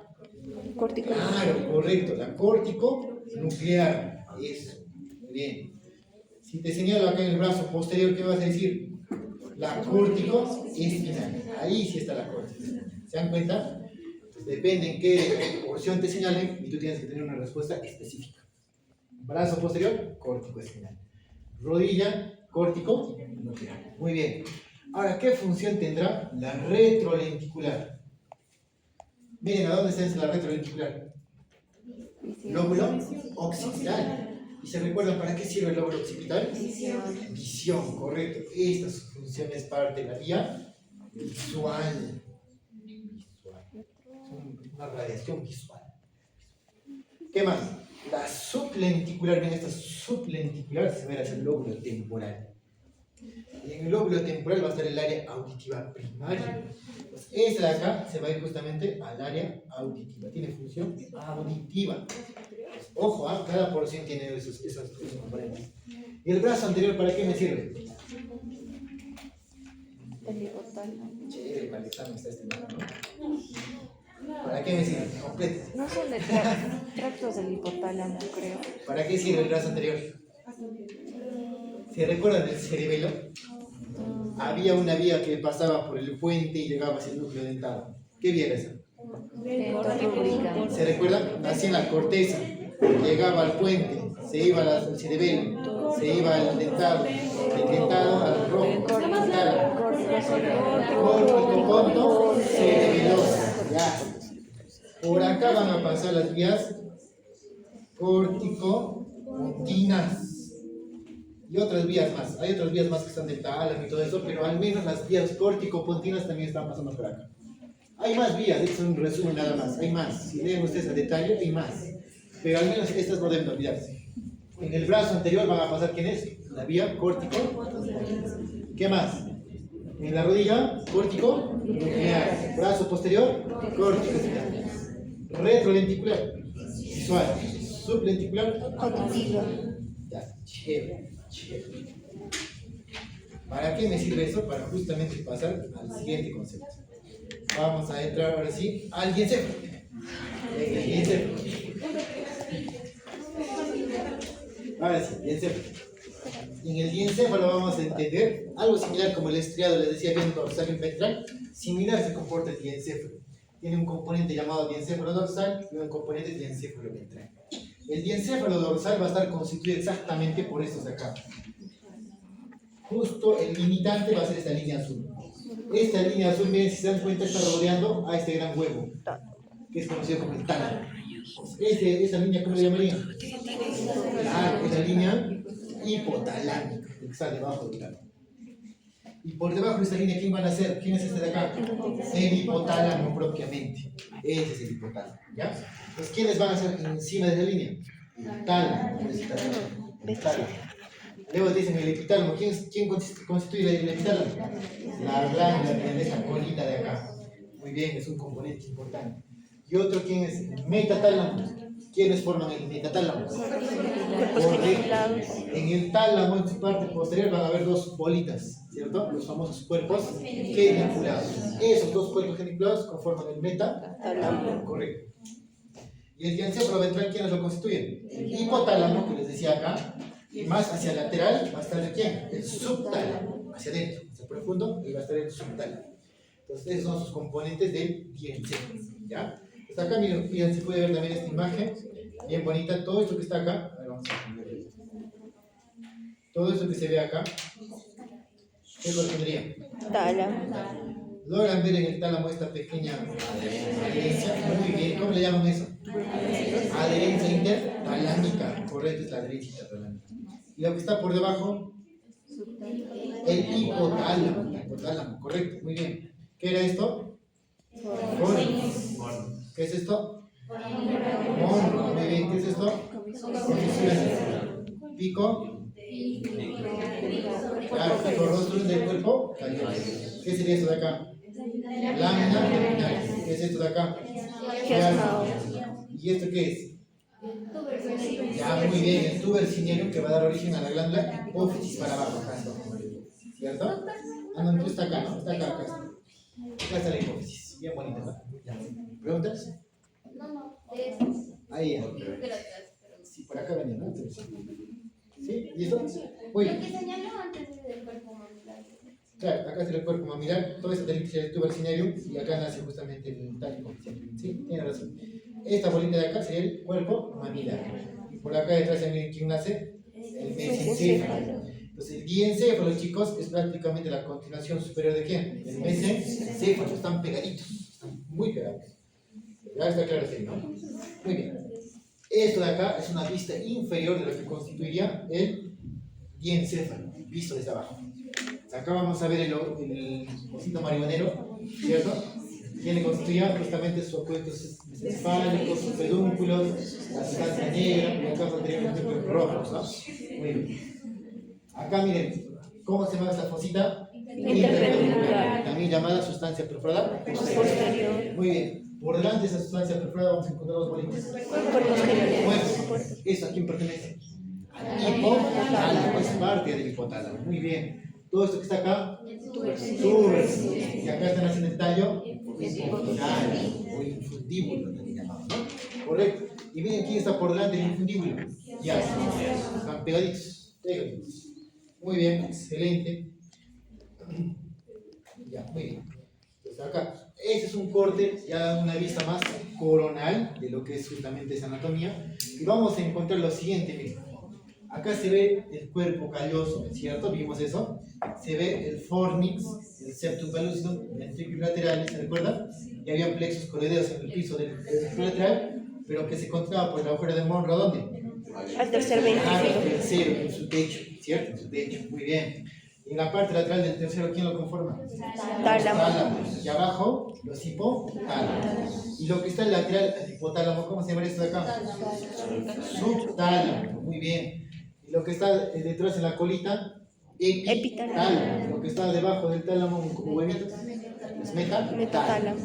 Córtico. Claro, correcto, la córtico-nuclear. Eso, bien. Si te señalo acá en el brazo posterior, ¿qué vas a decir? La córtico-espinal. Ahí sí está la córtico. ¿Se dan cuenta? Pues depende en qué porción te señalen y tú tienes que tener una respuesta específica. Brazo posterior, córtico-espinal. Rodilla, córtico-nuclear. Muy bien. Ahora, ¿qué función tendrá la retrolenticular? Miren, ¿a dónde está la retrolenticular? Lóbulo occipital. ¿Y se recuerdan para qué sirve el lóbulo occipital? Visión, correcto. Esta función es parte de la vía visual. Es una radiación visual. ¿Qué más? La sublenticular, bien, esta sublenticular se ve hacia el lóbulo temporal. Y en el lóbulo temporal va a estar el área auditiva primaria. Pues esta de acá se va a ir justamente al área auditiva. Tiene función auditiva. Pues, ojo, cada porción tiene esos componentes. ¿Y el brazo anterior para qué me sirve? El hipotálamo. Chévere, para el examen está estimado, ¿no? ¿Para qué me sirve? Complete. No son de tractos del hipotálamo, creo. ¿Para qué sirve el brazo anterior? ¿Se recuerdan del cerebelo? Había una vía que pasaba por el puente y llegaba hacia el núcleo dentado. ¿Qué vía era esa? ¿Se recuerdan? Hacía la corteza, llegaba al puente, se iba al cerebelo, se iba al dentado, del dentado al rojo, córtico cerebelosa. Ya. Por acá van a pasar las vías córtico-pontinas. Y otras vías más, hay otras vías más que están del tálamo y todo eso, pero al menos las vías córtico-pontinas también están pasando por acá. Hay más vías, esto es un resumen nada más, hay más. Si leen ustedes a detalle, hay más. Pero al menos estas no deben olvidarse. En el brazo anterior van a pasar, ¿quién es? La vía córtico. ¿Qué más? En la rodilla, córtico nuclear. Brazo posterior, córtico nuclear. Retrolenticular, visual. Sublenticular, Auditiva. ya, chévere. ¿Para qué me sirve eso? Para justamente pasar al siguiente concepto. Vamos a entrar ahora sí al diencéfalo. El diencéfalo. Ahora sí, diencéfalo. En el diencéfalo vamos a entender algo similar como el estriado, les decía bien dorsal y ventral. Similar se comporta el diencéfalo. Tiene un componente llamado diencéfalo dorsal y un componente diencéfalo ventral. El diencéfalo dorsal va a estar constituido exactamente por estos de acá. Justo el limitante va a ser esta línea azul. Esta línea azul, miren, si se dan cuenta, está rodeando a este gran huevo, que es conocido como el tálamo. Esa línea, ¿cómo le llamarían? Claro, es la línea hipotalámica, que está debajo del tálamo. Y por debajo de esta línea, ¿quién van a ser? ¿Quién es este de acá? El hipotálamo propiamente. Ese es el hipotálamo, ¿ya? Entonces, ¿quiénes van a ser encima de esa línea? El tálamo. El tálamo. Luego dicen el epitálamo. ¿Quién constituye el epitálamo? La glándula de esta colita de acá. Muy bien, es un componente importante. ¿Y otro quién es? El metatálamo. ¿Quiénes forman el metatálamo? Correcto. En el tálamo, en su parte posterior, van a haber dos bolitas, ¿cierto? Los famosos cuerpos geniculados. Esos dos cuerpos geniculados conforman el metatálamo. Correcto. Y el diencéfalo ventral, ¿quiénes lo constituyen? El hipotálamo, que les decía acá. Y más hacia el lateral va a estar el quién? El subtálamo. Hacia adentro, hacia el profundo, y va a estar el subtálamo. Entonces, esos son sus componentes del diencéfalo. ¿Ya? Hasta acá, miren, se puede ver también esta imagen. Bien bonita. Todo esto que está acá. A ver, vamos a ponerlo. Todo esto que se ve acá. ¿Qué lo tendría? Tálamo. ¿Logran ver en el tálamo esta pequeña adherencia? Muy bien. ¿Cómo le llaman eso? Adherencia intertalámica. Correcto, es la adherencia intertalámica. Y lo que está por debajo, el hipotálamo. Hipotálamo, correcto, muy bien. ¿Qué era esto? Fornis. ¿Qué es esto? Mono. Muy bien, ¿qué es esto? Pico. Arco rostrum del cuerpo calloso. ¿Qué sería esto de acá? Lámina terminal. ¿Qué es esto de acá? Chiasmao. ¿Y esto qué es? Ya, muy bien, el tuber cinerum que va a dar origen a la glándula hipófisis para abajo, acá está, ¿cierto? Ah, no, está acá, ¿no? Está acá, acá está. Acá está la hipófisis, bien bonita, ¿no? Ya. ¿Preguntas? No, Ahí ya. Sí, por acá venía, ¿no? Entonces, ¿sí? ¿Listo? Muy bien. Lo que señaló antes del cuerpo mamilar. Claro, acá está el cuerpo mamilar, todo esto tiene que ser el tuber cinerum y acá nace justamente el talco. Sí, tiene razón. Esta bolita de acá sería el cuerpo mamilar. Y por acá detrás, miren quién nace, el mesencéfalo. Entonces, el diencéfalo, chicos, es prácticamente la continuación superior de quién? El mesencéfalo. Están pegaditos, están muy pegados. Ya está claro, ¿sí, no? Muy bien. Esto de acá es una vista inferior de lo que constituiría el diencéfalo, visto desde abajo. Acá vamos a ver el osito marihuanero, ¿cierto? Tiene constituía justamente sus acuerdos encefálicos, sus pedúnculos, la sustancia negra, y acá tendríamos ejemplos rojos, ¿no? Muy bien. Acá miren, ¿cómo se llama esta fosita? Interventricular. También llamada sustancia perforada Posterior. Muy bien. Por delante de esa sustancia perforada vamos a encontrar dos bolitas. Cuerpos generales. Bueno, ¿esto a quién pertenece? Al hipotálamo, es parte del hipotálamo. Muy bien. Todo esto que está acá, tubers. Y acá están haciendo el tallo hipotálamo o infundíbulo, también llamamos, ¿no? Correcto. Y miren quién está por delante del infundíbulo. Ya, están pegaditos. Pegaditos. Muy bien, excelente. Ya, muy bien. Pues acá, este es un corte, ya una vista más coronal de lo que es justamente esa anatomía. Y vamos a encontrar lo siguiente, miren. Acá se ve el cuerpo calloso, ¿cierto? Vimos eso. Se ve el fornix, el septum pellucidum, ventrículos laterales, ¿se recuerda? Y había plexos coroideos en el piso del ventrículo lateral, pero que se encontraba por el agujero de Monro, ¿dónde? Al tercer Ah, el ventrículo. tercero, en su techo, ¿cierto? En su techo, muy bien. Y en la parte lateral del tercero, ¿quién lo conforma? Tálamo. Tálamos. Y abajo, los hipotálamos. Y lo que está en lateral al hipotálamo, ¿cómo se llama esto de acá? Subtálamo, muy bien. Y lo que está detrás en la colita, epitálamo. Lo que está debajo del tálamo, como huevito, es metatálamo.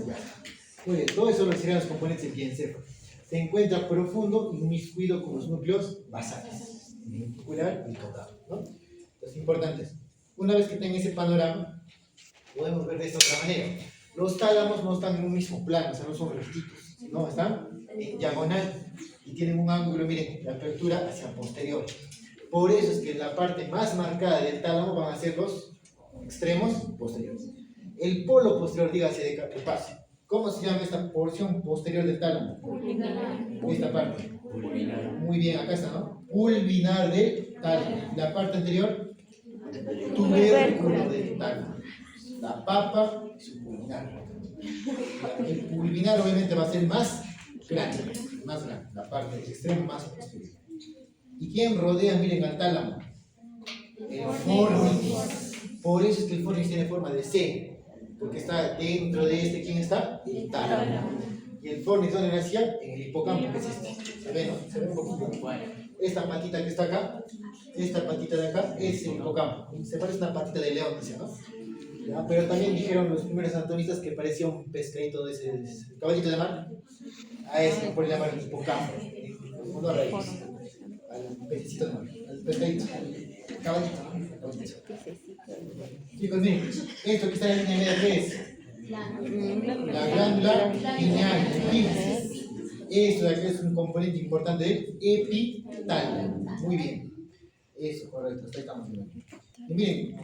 Muy bien, todo eso lo serían los componentes del diencéfalo. Se encuentra profundo y inmiscuido con los núcleos basales, ventricular y hipotálamo, ¿no? Los importantes. Una vez que tengan ese panorama, podemos ver de esta otra manera. Los tálamos no están en un mismo plano, o sea, no son rectitos, no, están en diagonal y tienen un ángulo, miren, de apertura hacia posterior. Por eso es que la parte más marcada del tálamo van a ser los extremos posteriores. El polo posterior, dígase de pase. ¿Cómo se llama esta porción posterior del tálamo? Esta parte. Muy bien, acá está, ¿no? Pulvinar del tálamo. La parte anterior, tubérculo del tálamo. La papa y su pulvinar. El pulvinar obviamente va a ser más grande, la parte del extremo más posterior. ¿Y quién rodea, miren, al tálamo? El fornix. Por eso es que el fornix tiene forma de C, porque está dentro de este, ¿quién está? El tálamo. ¿Y el fornix dónde nacía? En el hipocampo, que es este. ¿Se ve, no? ¿Se ve un poquito? Esta patita que está acá, esta patita de acá, es el hipocampo. Se parece a una patita de león, ¿no? ¿Ya? Pero también dijeron los primeros anatomistas que parecía un pescadito de ese caballito de mar. A ese le ponen llamar el hipocampo. No raíz. Al pececito de mar, al pescadito, al caballito. Chicos, miren, esto que está en la línea media, ¿qué es? La glándula pineal, epífisis. Esto de aquí es un componente importante del epitálamo. Muy bien. Eso, correcto, hasta ahí estamos viendo. Y miren,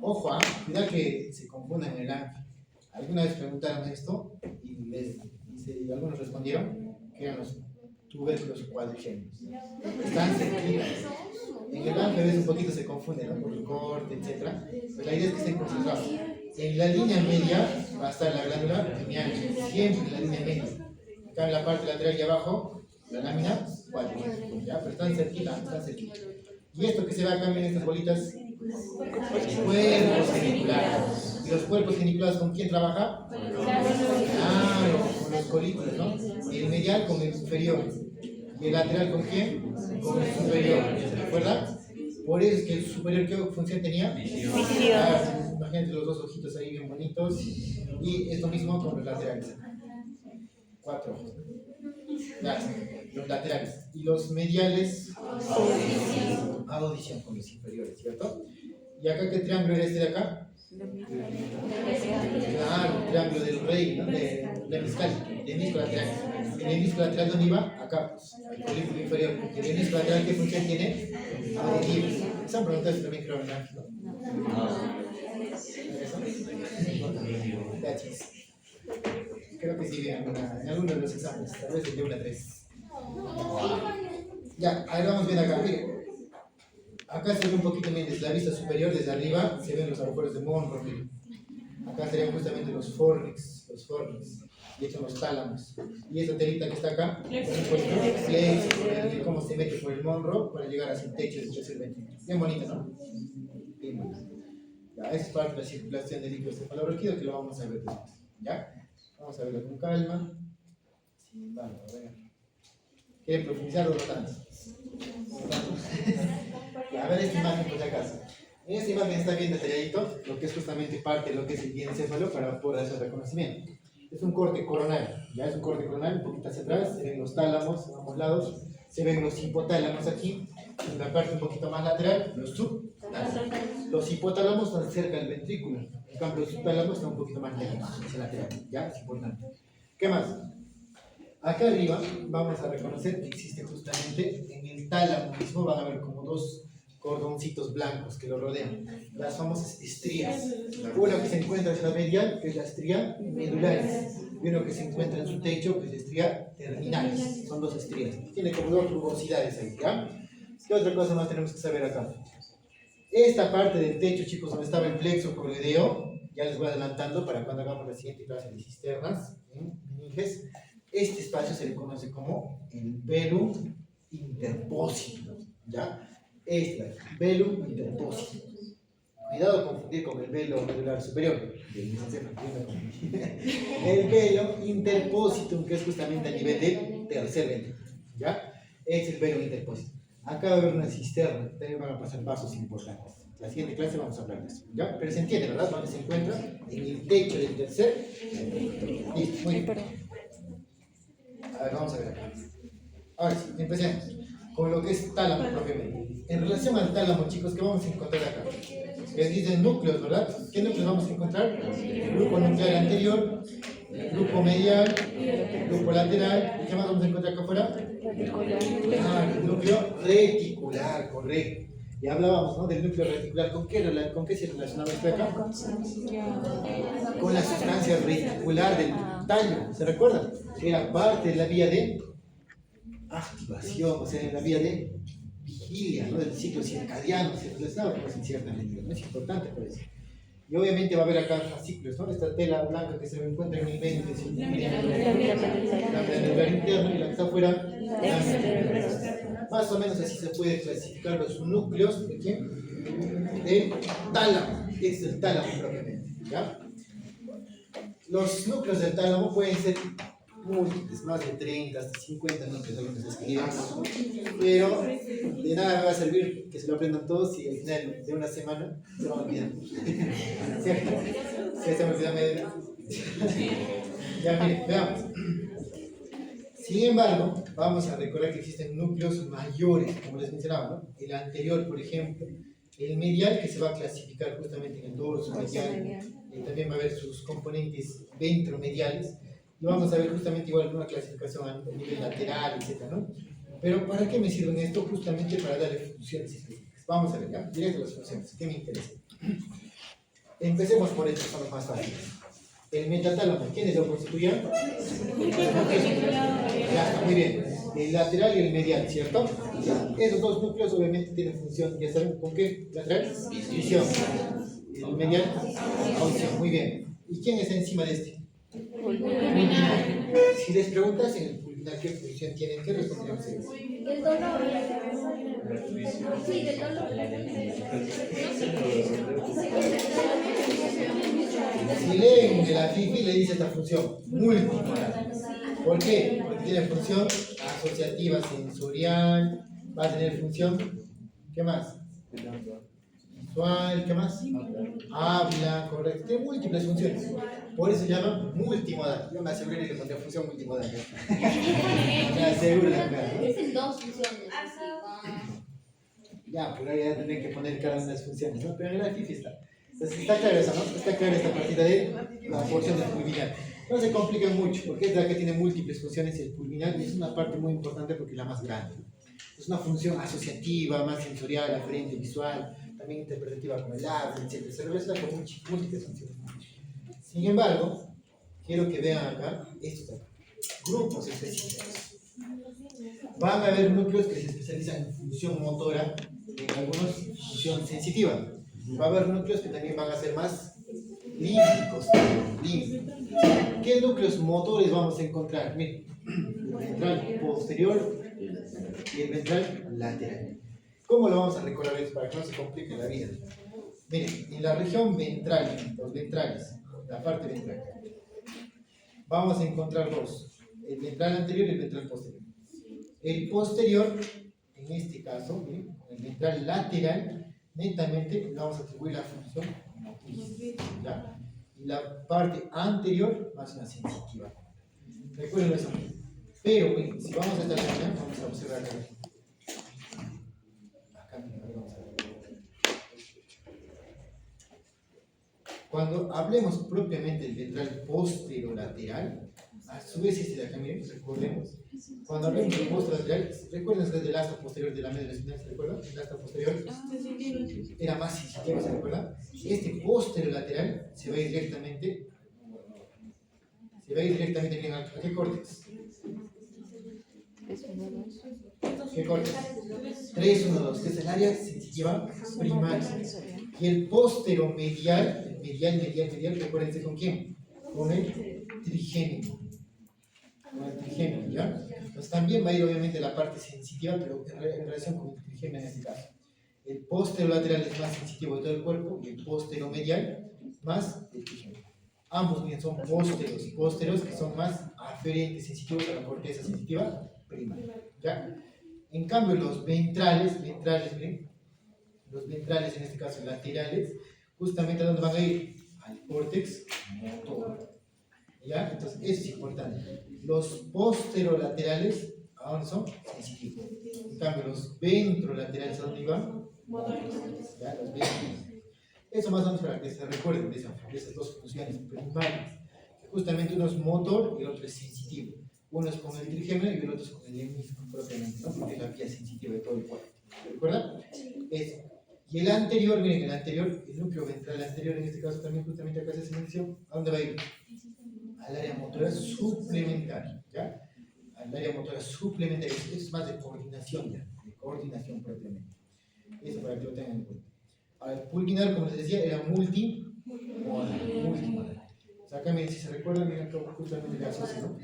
ojo, cuidado que se confundan en el ángel. Alguna vez preguntaron esto y algunos respondieron que eran los tubérculos cuadrigémeos. Están cerquitas. En el ángel a veces un poquito se confunde, ¿no? Por el corte, etc. Pero la idea es que estén concentrados. En la línea media va a estar la glándula pineal, siempre en la línea media. Acá en la parte lateral y abajo, la lámina cuadrigémea. ¿Ya? Pero están cerquita, están cerquita. Y esto que se ve acá, miren estas bolitas, cuerpos geniculados. ¿Y los cuerpos geniculados con quién trabaja? Claro, con los colículos, ¿no? El medial con el inferior. ¿Y el lateral con quién? Con el superior. ¿Se recuerda? Por eso es que el superior, ¿qué función tenía? Ah, imagínate los dos ojitos ahí bien bonitos. Y esto mismo con los laterales. 4 ojos. Ya, los laterales. Y los mediales, audición con los inferiores, ¿cierto? ¿Y acá qué triángulo era este de acá? Claro, el triángulo del rey, ¿no? De Mezcal, el hemisco lateral. ¿El hemisco lateral dónde iba? Acá, pues, el hemisco inferior. ¿El hemisco lateral qué función tiene? Auditivo. Esa pregunta también creo en ¿no? Gracias. Creo que sí, en algunos de los exámenes, tal vez el de 1 a 3. Ya, ahí vamos bien acá. Miren. Acá se ve un poquito bien desde la vista superior, desde arriba, se ven los agujeros de Monro. Miren. Acá serían justamente los fornix, y estos son los tálamos. Y esta telita que está acá, cómo se mete por el Monro para llegar hacia el techo del tercer ventrículo. Bien bonita, ¿no? Bien bonita. Ya, esa es parte de la circulación del líquido cefalorraquídeo que lo vamos a ver después. ¿Ya? Vamos a verlo con calma. Sí, vamos a ver. ¿Quieren profundizar o no tanto? A ver esta imagen por si acaso. En esta imagen está bien detalladito lo que es justamente parte de lo que es el diencéfalo para poder hacer reconocimiento. Es un corte coronal, ya es un corte coronal, un poquito hacia atrás, se ven los tálamos a ambos lados, se ven los hipotálamos aquí, en la parte un poquito más lateral, los subtálamos. Los hipotálamos están cerca del ventrículo, en cambio los subtálamos están un poquito más lejos, hacia lateral, ya es importante. ¿Qué más? Acá arriba vamos a reconocer que existe justamente en el tálamo mismo, van a ver como dos cordoncitos blancos que lo rodean, las famosas estrías. Una que se encuentra en la medial, que es la estría medularis, y uno que se encuentra en su techo, que es la estría terminalis. Son dos estrías. Tiene como dos rugosidades ahí, ¿ya? ¿Qué otra cosa más tenemos que saber acá? Esta parte del techo, chicos, donde estaba el plexo coroideo, ya les voy adelantando para cuando hagamos la siguiente clase de cisternas, meninges. Este espacio se le conoce como el velum interpósito, ¿ya? Este, velum interpósito. Cuidado confundir con el velo medular superior. El velo interpósito, que es justamente a nivel del tercer ventrículo, ¿ya? Es el velo interpósito. Acá va a haber una cisterna, también van a pasar pasos importantes. La siguiente clase vamos a hablar de eso, ¿ya? Pero se entiende, ¿verdad? ¿Dónde se encuentra? En el techo del tercer ventrículo. Listo, muy bien. A ver, vamos a ver acá. Ahora sí, empecemos con lo que es tálamo propiamente. En relación al tálamo, chicos, ¿qué vamos a encontrar acá? Les dicen núcleos, ¿verdad? ¿Qué núcleos vamos a encontrar? El grupo nuclear anterior, el grupo medial, el grupo lateral. ¿Y qué más vamos a encontrar acá afuera? El núcleo reticular, correcto. Ya hablábamos, ¿no? Del núcleo reticular. ¿Con qué se relacionaba esto acá? Con la sustancia reticular del tallo. ¿Se recuerdan? Era parte de la vía de activación, o sea, en la vía de vigilia, ¿no? Del ciclo circadiano, se relacionaba con cierta medida, ¿no? Es importante por eso. Y obviamente va a haber acá fascículos, ¿no? Esta tela blanca que se encuentra en el medio, que es la medular interna, y la que está afuera, más o menos así se puede clasificar los núcleos de ¿quién? Del tálamo, que es el tálamo propiamente, ¿ya? Los núcleos del tálamo pueden ser múltiples, más de 30 hasta 50 núcleos, algunos escriben, pero de nada me va a servir que se lo aprendan todos y al final de una semana se van a olvidar. ¿Cierto? Se me olvida medio. Ya, miren, veamos. Sin embargo, vamos a recordar que existen núcleos mayores, como les mencionaba, ¿no? El anterior, por ejemplo, el medial, que se va a clasificar justamente en el dorso medial, también va a haber sus componentes ventromediales. Y vamos a ver justamente igual una clasificación a nivel lateral, etc., ¿no? Pero ¿para qué me sirven esto? Justamente para darle funciones específicas. Vamos a ver, ¿ya? Directo a las funciones, ¿qué me interesa? Empecemos por estos, son los más fáciles. El metatálamo, ¿quiénes lo constituyen? Ya está, muy bien. El lateral y el medial, ¿cierto? Esos dos núcleos obviamente tienen función, ¿ya saben con qué? Lateral, visión. El medial, audición, muy bien. ¿Y quién está encima de este? Si les preguntas en el pulmonar qué función tienen, ¿qué responderían ustedes? El dolor. Sí, el dolor. Si leen de la FIFI le dice esta función, multimolar. ¿Por qué? Porque tiene función asociativa sensorial, va a tener función, ¿qué más? Visual, ¿qué más? Habla, correcto. Tiene múltiples funciones. Por eso se llama multimodal. Yo me aseguré que le pondría función multimodal. Me aseguro acá, ¿no? Dicen dos funciones. Ya, pero ahora ya tendré que poner cada una de las funciones, ¿no? Pero en la FIFI está. Entonces está claro eso, ¿no? Está clara esta partida de la porción del pulvinar. No se complica mucho, porque es la que tiene múltiples funciones y el pulvinar es una parte muy importante porque es la más grande. Es una función asociativa, más sensorial, aferente, visual, también interpretativa como el habla, etc. Se relaciona con múltiples funciones. Sin embargo, quiero que vean acá estos de acá. Grupos específicos. Van a haber núcleos que se especializan en función motora, en algunos función sensitiva. Va a haber núcleos que también van a ser más límbicos. ¿Qué núcleos motores vamos a encontrar? Miren, el ventral posterior y el ventral lateral. ¿Cómo lo vamos a recordar esto para que no se complique la vida? Miren, en la región ventral, los ventrales, la parte ventral, vamos a encontrar dos: el ventral anterior y el ventral posterior. El posterior, en este caso, miren, el ventral lateral, netamente le vamos a atribuir la función motriz, ¿ya? Y la parte anterior va a ser una sensitiva. Recuerden eso. Pero, miren, si vamos a esta región, vamos a observar acá. Acá, miren, vamos a ver. Cuando hablemos propiamente del ventral posterolateral, a su vez este de acá, miren, recordemos. Cuando hablemos del posterolateral, recuerden ustedes del asta posterior de la médula espinal, ¿se recuerdan? El asta posterior era más sensitivo, ¿se recuerdan? Este posterolateral se va a ir directamente, miren, ¿a qué córtex? ¿Qué córtex? 3-1-2, que es el área sensitiva primaria. Y el posteromedial, medial, recuérdense con quién, con el trigémino. ¿Ya? Entonces también va a ir obviamente la parte sensitiva, pero en relación con el trigémino en este caso. El posterolateral es más sensitivo de todo el cuerpo y el posteromedial más del trigémino. Ambos bien son pósteros que son más aferentes, sensitivos a la corteza sensitiva primaria. ¿Ya? En cambio los ventrales, miren, los ventrales en este caso laterales, justamente a dónde van a ir, al córtex motor. ¿Ya? Entonces eso es importante. Los posterolaterales, ¿a dónde son? Sensitivos. En cambio los ventrolaterales, ¿a dónde iban? ¿Ya? Los ventrales. Eso más o menos para que se recuerden de esas dos funciones primarias. Justamente uno es motor y el otro es sensitivo. Uno es con el trigémino y el otro es con el hemisco propiamente, ¿no? Porque es la vía sensitiva de todo el cuerpo. ¿Se recuerdan? Eso. Y el anterior, miren, el núcleo ventral anterior, en este caso también justamente acá se hace mención, ¿a dónde va a ir? Al área motora suplementaria, ¿ya? Al área motora suplementaria. Eso es más de coordinación ya, de coordinación propiamente. Eso para que lo tengan en cuenta. Ahora, el pulvinar, como les decía, era multimodal. O sea, acá miren, si se recuerdan, miren justamente el asocio, ¿no?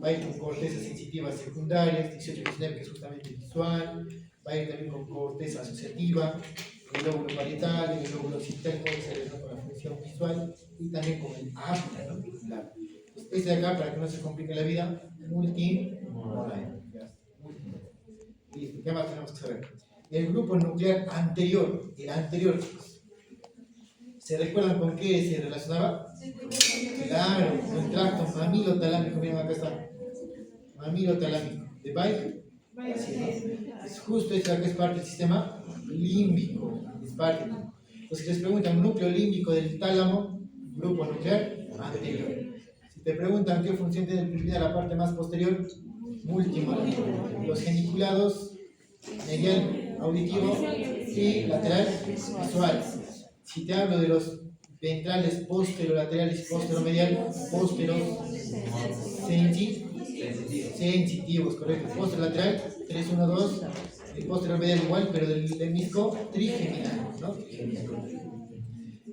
Va a ir con cortezas sensitivas secundarias, 18-19, que es justamente visual, va a ir también con corteza asociativa, el lóbulo parietal, el lóbulo occipital, que se relaciona con la función visual, y también con el habla, ¿no? Este de acá, para que no se complique la vida, multimodal. Listo, ¿qué más tenemos que saber? El grupo nuclear anterior, el anterior, ¿se recuerdan con qué se relacionaba? Claro, con el tracto mamilo-talámico, miren acá está, mamilo-talámico, ¿de Bail? Así, ¿no? Es justo esta que es parte del sistema límbico, es parte. Entonces, si les preguntan núcleo límbico del tálamo, grupo nuclear anterior. Si te preguntan qué función tiene el pulvinar, la parte más posterior, multimodal. Los geniculados, medial auditivo y lateral visual. Si te hablo de los ventrales posterolaterales, posteromedial, sensitivos, correcto. Posterolateral, 3-1-2, el posteromedial igual, pero del hemisco trigeminal, ¿no?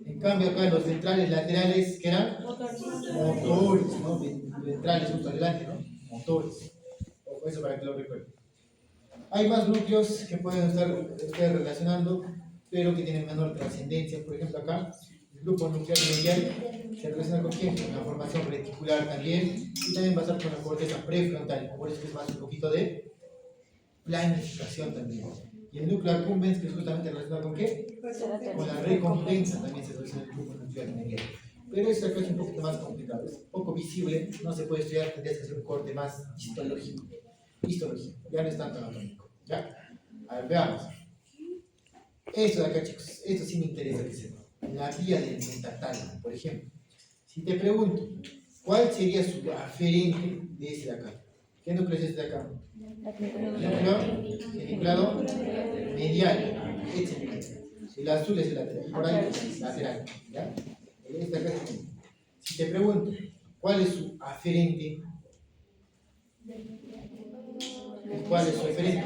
En cambio acá los ventrales laterales, que eran motores, ¿no? Ventrales justo adelante, ¿no? Motores. O eso para que lo recuerden. Hay más núcleos que pueden estar ustedes relacionando, pero que tienen menor trascendencia. Por ejemplo acá, el grupo nuclear medial se relaciona con quién? Con la formación reticular también, y también va a estar con la corteza prefrontal, por eso es más un poquito de planificación también. Y Y el núcleo accumbens, que es justamente relacionado con qué? Con la recompensa también se relaciona el flujo nuclear medial. Pero esta cosa es un poquito más complicado, es poco visible, no se puede estudiar, tendrías que hacer un corte más histológico. Histológico, ya no es tanto anatómico. ¿Ya? A ver, veamos. Esto de acá, chicos, esto sí me interesa que sepan. La vía del metatálamo, por ejemplo. Si te pregunto, ¿cuál sería su aferente de este de acá? ¿Qué núcleo es este de acá? Núcleo geniculado medial. Excelente. El azul es el lateral. Y por ahí, lateral. ¿Ya? Este acá es el. Si te pregunto, ¿cuál es su aferente? ¿Cuál es su aferente?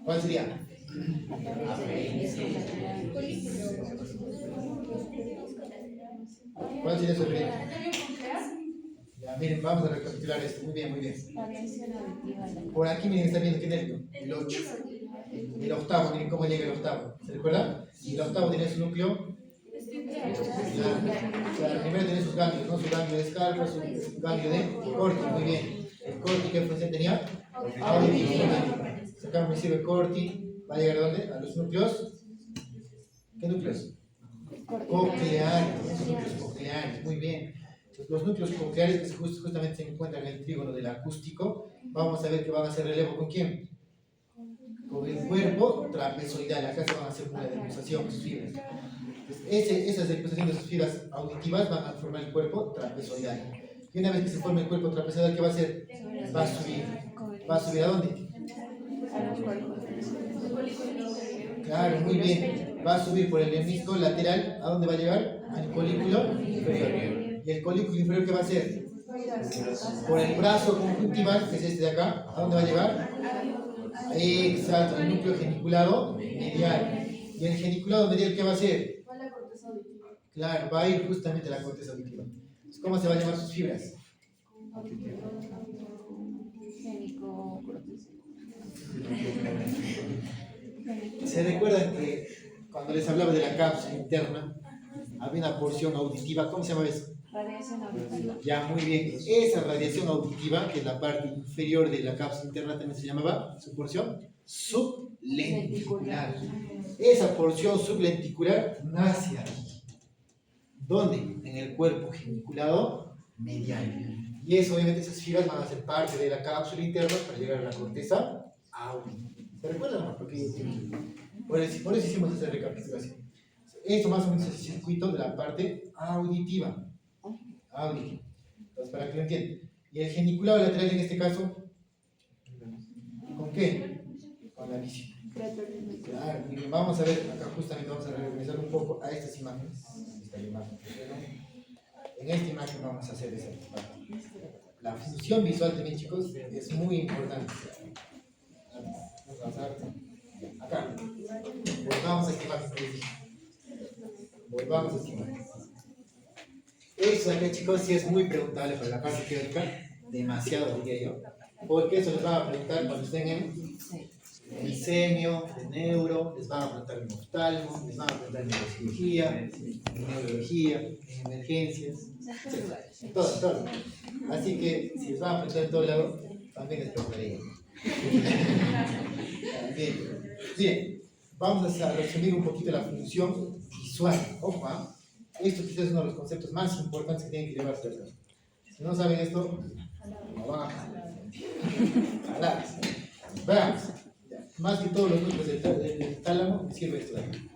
¿Cuál sería? ¿Cuál sería su aferente? Ya, miren, vamos a recapitular esto. Muy bien, muy bien. Por aquí, miren, están viendo qué nervio. El 8. El octavo, miren cómo llega el octavo. ¿Se recuerda? Y el octavo tiene su núcleo. Claro, primero tiene sus ganglios, ¿no? Su ganglio de Scarpa, su ganglio de Corti. Muy bien. ¿El Corti qué función tenía? Auditivo. Sacamos me sirve Corti. ¿Va a llegar a dónde? A los núcleos. ¿Qué núcleos? Cocleares. Esos núcleos cocleares. Muy bien. Los núcleos cocleares que justamente se encuentran en el trígono del acústico, vamos a ver que van a hacer relevo con quién. Con el cuerpo trapezoidal. Acá se van a hacer una decusación, sus fibras. Esas decusaciones de sus fibras auditivas van a formar el cuerpo trapezoidal. Y una vez que se forme el cuerpo trapezoidal, ¿qué va a hacer? Va a subir. ¿Va a subir a dónde? Claro, muy bien. Va a subir por el hemisco lateral. ¿A dónde va a llegar? Al colículo inferior. ¿Y el colículo inferior qué va a hacer? Por el brazo conjuntival, que es este de acá. ¿A dónde va a llegar? Exacto, el núcleo geniculado medial. ¿Y el geniculado medial qué va a hacer? Claro, va a ir justamente a la corteza auditiva. ¿Cómo se van a llamar sus fibras? ¿Se recuerdan que cuando les hablaba de la cápsula interna había una porción auditiva? ¿Cómo se llama eso? Radiación auditiva. Ya, muy bien. Esa radiación auditiva, que es la parte inferior de la cápsula interna, también se llamaba su porción sublenticular. Esa porción sublenticular nace aquí. ¿Dónde? En el cuerpo geniculado medial. Y eso, obviamente, esas fibras van a ser parte de la cápsula interna para llegar a la corteza auditiva. ¿Se recuerdan? Porque por eso hicimos esa recapitulación. Esto más o menos es el circuito de la parte auditiva. Entonces, para que lo entiendan. Y el geniculado lateral en este caso, ¿con qué? Con la visión. Claro, y vamos a ver, acá justamente vamos a regresar un poco a estas imágenes. En esta imagen vamos a hacer esa imagen. La función visual también, chicos, es muy importante. Vamos a ver. Acá. Volvamos a esta imagen que les dije. Volvamos a esta imagen. Eso acá, chicos, sí es muy preguntable para la parte teórica, demasiado diría yo, porque eso les van a preguntar cuando estén en el semio, de neuro, les van a preguntar en oftalmo, les van a preguntar en neurocirugía, en neurología, en emergencias, en todo. Así que si les van a preguntar en todo lado, también les preguntaré. Bien, vamos a resumir un poquito la función visual. Ojo, ¿ah? Esto quizás es uno de los conceptos más importantes que tienen que llevarse acá. Si no saben esto, no van a jalar. Veamos. Más que todos los núcleos del tálamo, me sirve esto de aquí.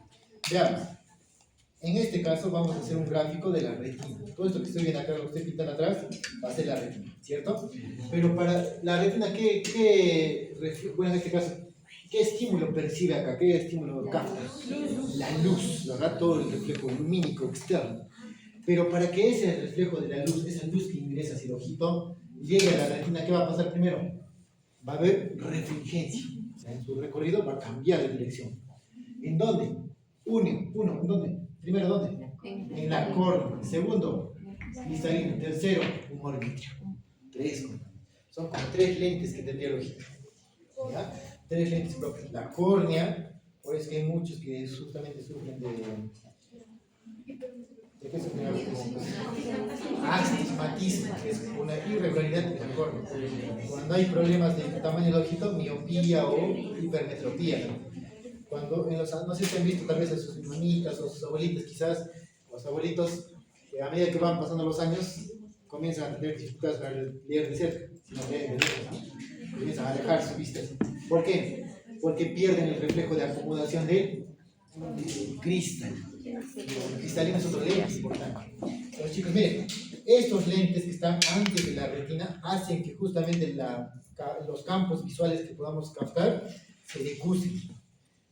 Veamos. En este caso vamos a hacer un gráfico de la retina. Todo esto que estoy viendo acá, lo que estoy pintando atrás, va a ser la retina, ¿cierto? Pero para la retina, bueno, en este caso, ¿qué estímulo percibe acá? ¿Qué estímulo capta? La luz, ¿verdad? Todo el reflejo lumínico externo. Pero para que ese reflejo de la luz, esa luz que ingresa hacia el ojito, llegue a la retina, ¿qué va a pasar primero? Va a haber refringencia. O sea, en su recorrido va a cambiar de dirección. ¿En dónde? Uno, ¿en dónde? Primero, ¿dónde? En la córnea. Segundo, cristalino. Tercero, humor vitrio. 3. Son como 3 lentes que tendría el ojito. ¿Ya? 3 lentes propias. La córnea, por eso que hay muchos que justamente sufren de ¿De qué se genera astigmatismo, que es una irregularidad en el corno? Cuando hay problemas de tamaño del ojito, miopía o hipermetropía. Cuando no sé si han visto tal vez a sus mamitas o sus abuelitas, quizás los abuelitos, que a medida que van pasando los años, comienzan a tener dificultades para leer de cerca, sino leen de lejos, ¿no? Comienzan a alejar sus vistas. ¿Por qué? Porque pierden el reflejo de acomodación del cristal. El cristalino es otro lente importante. Entonces, chicos, miren, estos lentes que están antes de la retina hacen que justamente los campos visuales que podamos captar se decusen.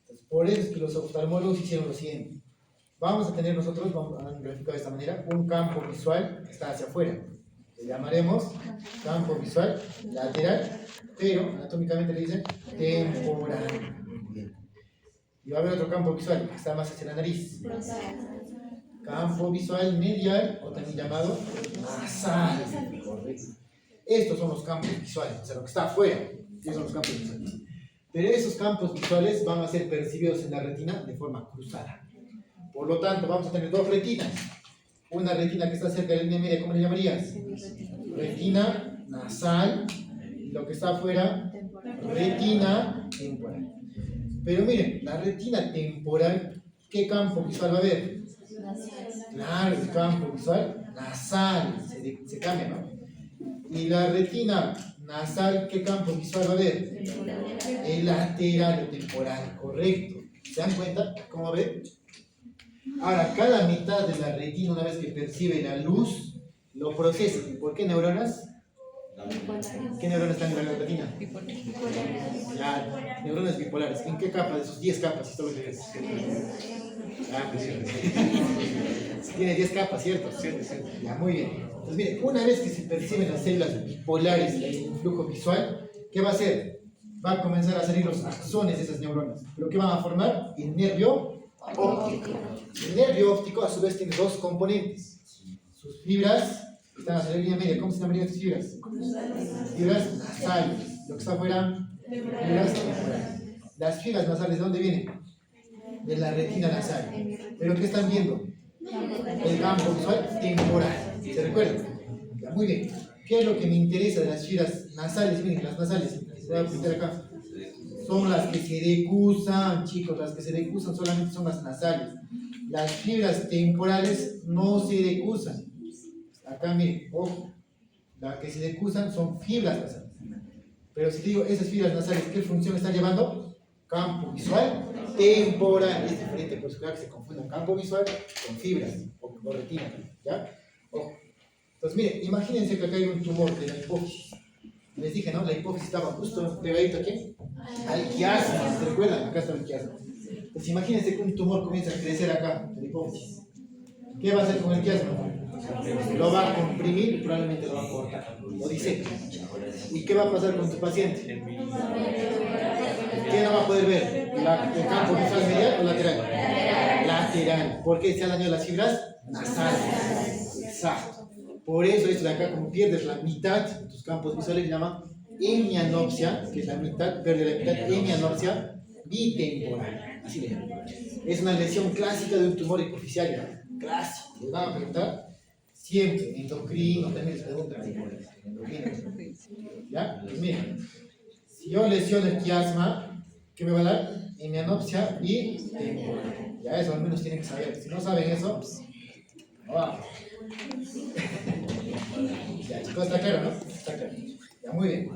Entonces, por eso es que los oftalmólogos hicieron lo siguiente. Vamos a tener nosotros, vamos a graficar de esta manera, un campo visual que está hacia afuera. Le llamaremos campo visual lateral, pero anatómicamente le dicen temporal. Bien. Y va a haber otro campo visual que está más hacia la nariz. Campo visual medial, o también llamado nasal. Correcto. Estos son los campos visuales, o sea, lo que está afuera. Esos son los campos visuales. Pero esos campos visuales van a ser percibidos en la retina de forma cruzada. Por lo tanto, vamos a tener dos retinas. Una retina que está cerca de la línea media, ¿cómo le llamarías? Retina nasal. Y lo que está afuera, retina temporal. Pero miren, la retina temporal, ¿qué campo visual va a haber? Claro, el campo visual nasal. Se cambia, ¿no? Y la retina nasal, ¿qué campo visual va a haber? El lateral temporal, correcto. ¿Se dan cuenta cómo ve? Ahora, cada mitad de la retina, una vez que percibe la luz, lo procesa. ¿Por qué neuronas? ¿Qué neuronas están en la retina? Las neuronas bipolares. ¿En qué capa de sus 10 capas? Esto lo que es. Tiene 10 capas, ¿cierto? Ya, muy bien. Entonces, miren, una vez que se perciben las células bipolares del flujo visual, ¿qué va a hacer? Va a comenzar a salir los axones de esas neuronas. ¿Pero qué van a formar? El nervio óptico. El nervio óptico, a su vez, tiene dos componentes. Sus fibras están hacia la línea media. ¿Cómo se llaman estas fibras? Fibras nasales. Lo que está afuera, fibras temporales. Las fibras nasales, ¿de dónde vienen? De la retina nasal. ¿Pero qué están viendo? El campo visual temporal. ¿Se recuerdan? Ya, muy bien. ¿Qué es lo que me interesa de las fibras nasales? Miren, las nasales. Voy a pintar acá. Son las que se decusan, chicos. Las que se decusan solamente son las nasales. Las fibras temporales no se decusan. Acá, miren, ojo. Las que se decusan son fibras nasales. Pero si te digo, esas fibras nasales, ¿qué función están llevando? Campo visual temporal. Es diferente, pues claro que se confundan campo visual con fibras o retina, ¿ya? Ojo. Entonces, miren, imagínense que acá hay un tumor de la hipófisis. Les dije, ¿no? La hipófisis estaba justo pegadito aquí al quiasma. ¿Se recuerdan? Acá está el quiasma. Pues imagínense que un tumor comienza a crecer acá, de la hipófisis. ¿Qué va a hacer con el quiasma? Lo va a comprimir y probablemente lo va a cortar. Lo diseca. ¿Y qué va a pasar con tu paciente? ¿Qué no va a poder ver? ¿El campo visual medial o lateral? Lateral. ¿Por qué se han dañado las fibras? Nasales. Exacto. Por eso esto de acá, como pierdes la mitad de tus campos visuales, se llama hemianopsia, que es la mitad, pierde la mitad, hemianopsia bitemporal. Así le llaman. Es una lesión clásica de un tumor hipoficiario. Clásico. Les van a preguntar siempre. Endocrino también les preguntan. ¿Ya? Pues miren. Si yo lesiono el quiasma, ¿qué me va a dar? Hemianopsia bitemporal. Ya eso al menos tienen que saber. Si no saben eso, no va. Ya, chicos, está claro, ¿no? Está claro. Ya, muy bien.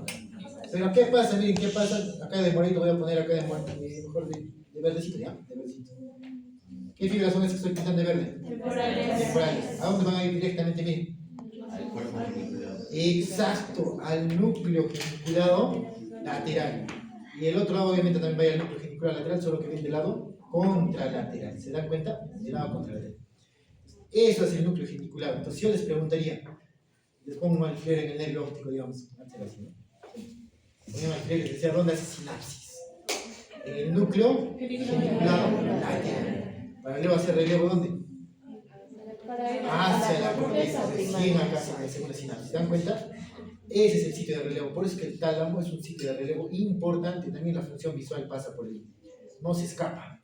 Pero, ¿qué pasa? Miren, ¿qué pasa? Acá de morito voy a poner acá de morito, mejor de verdecito, ¿ya? De verdecito. ¿Qué fibras son esas que estoy pintando de verde? Temporales. ¿A dónde van a ir directamente? Miren. Al cuerpo geniculado. Exacto, al núcleo geniculado lateral. Y el otro lado, obviamente, también va a ir al núcleo geniculado lateral, solo que viene del lado contralateral. ¿Se dan cuenta? Del lado contralateral. Eso es el núcleo geniculado. Entonces yo les preguntaría, les pongo un alfiler en el nervio óptico, digamos, así, ¿no? Pongo un alfiler y les decía, ¿dónde hace sinapsis? En el núcleo geniculado lateral. Paralelo hacia relevo, ¿dónde? Hacia la corteza, recién acá se hace una sinapsis. ¿Se dan cuenta? Ese es el sitio de relevo. Por eso es que el tálamo es un sitio de relevo importante. También la función visual pasa por él. No se escapa.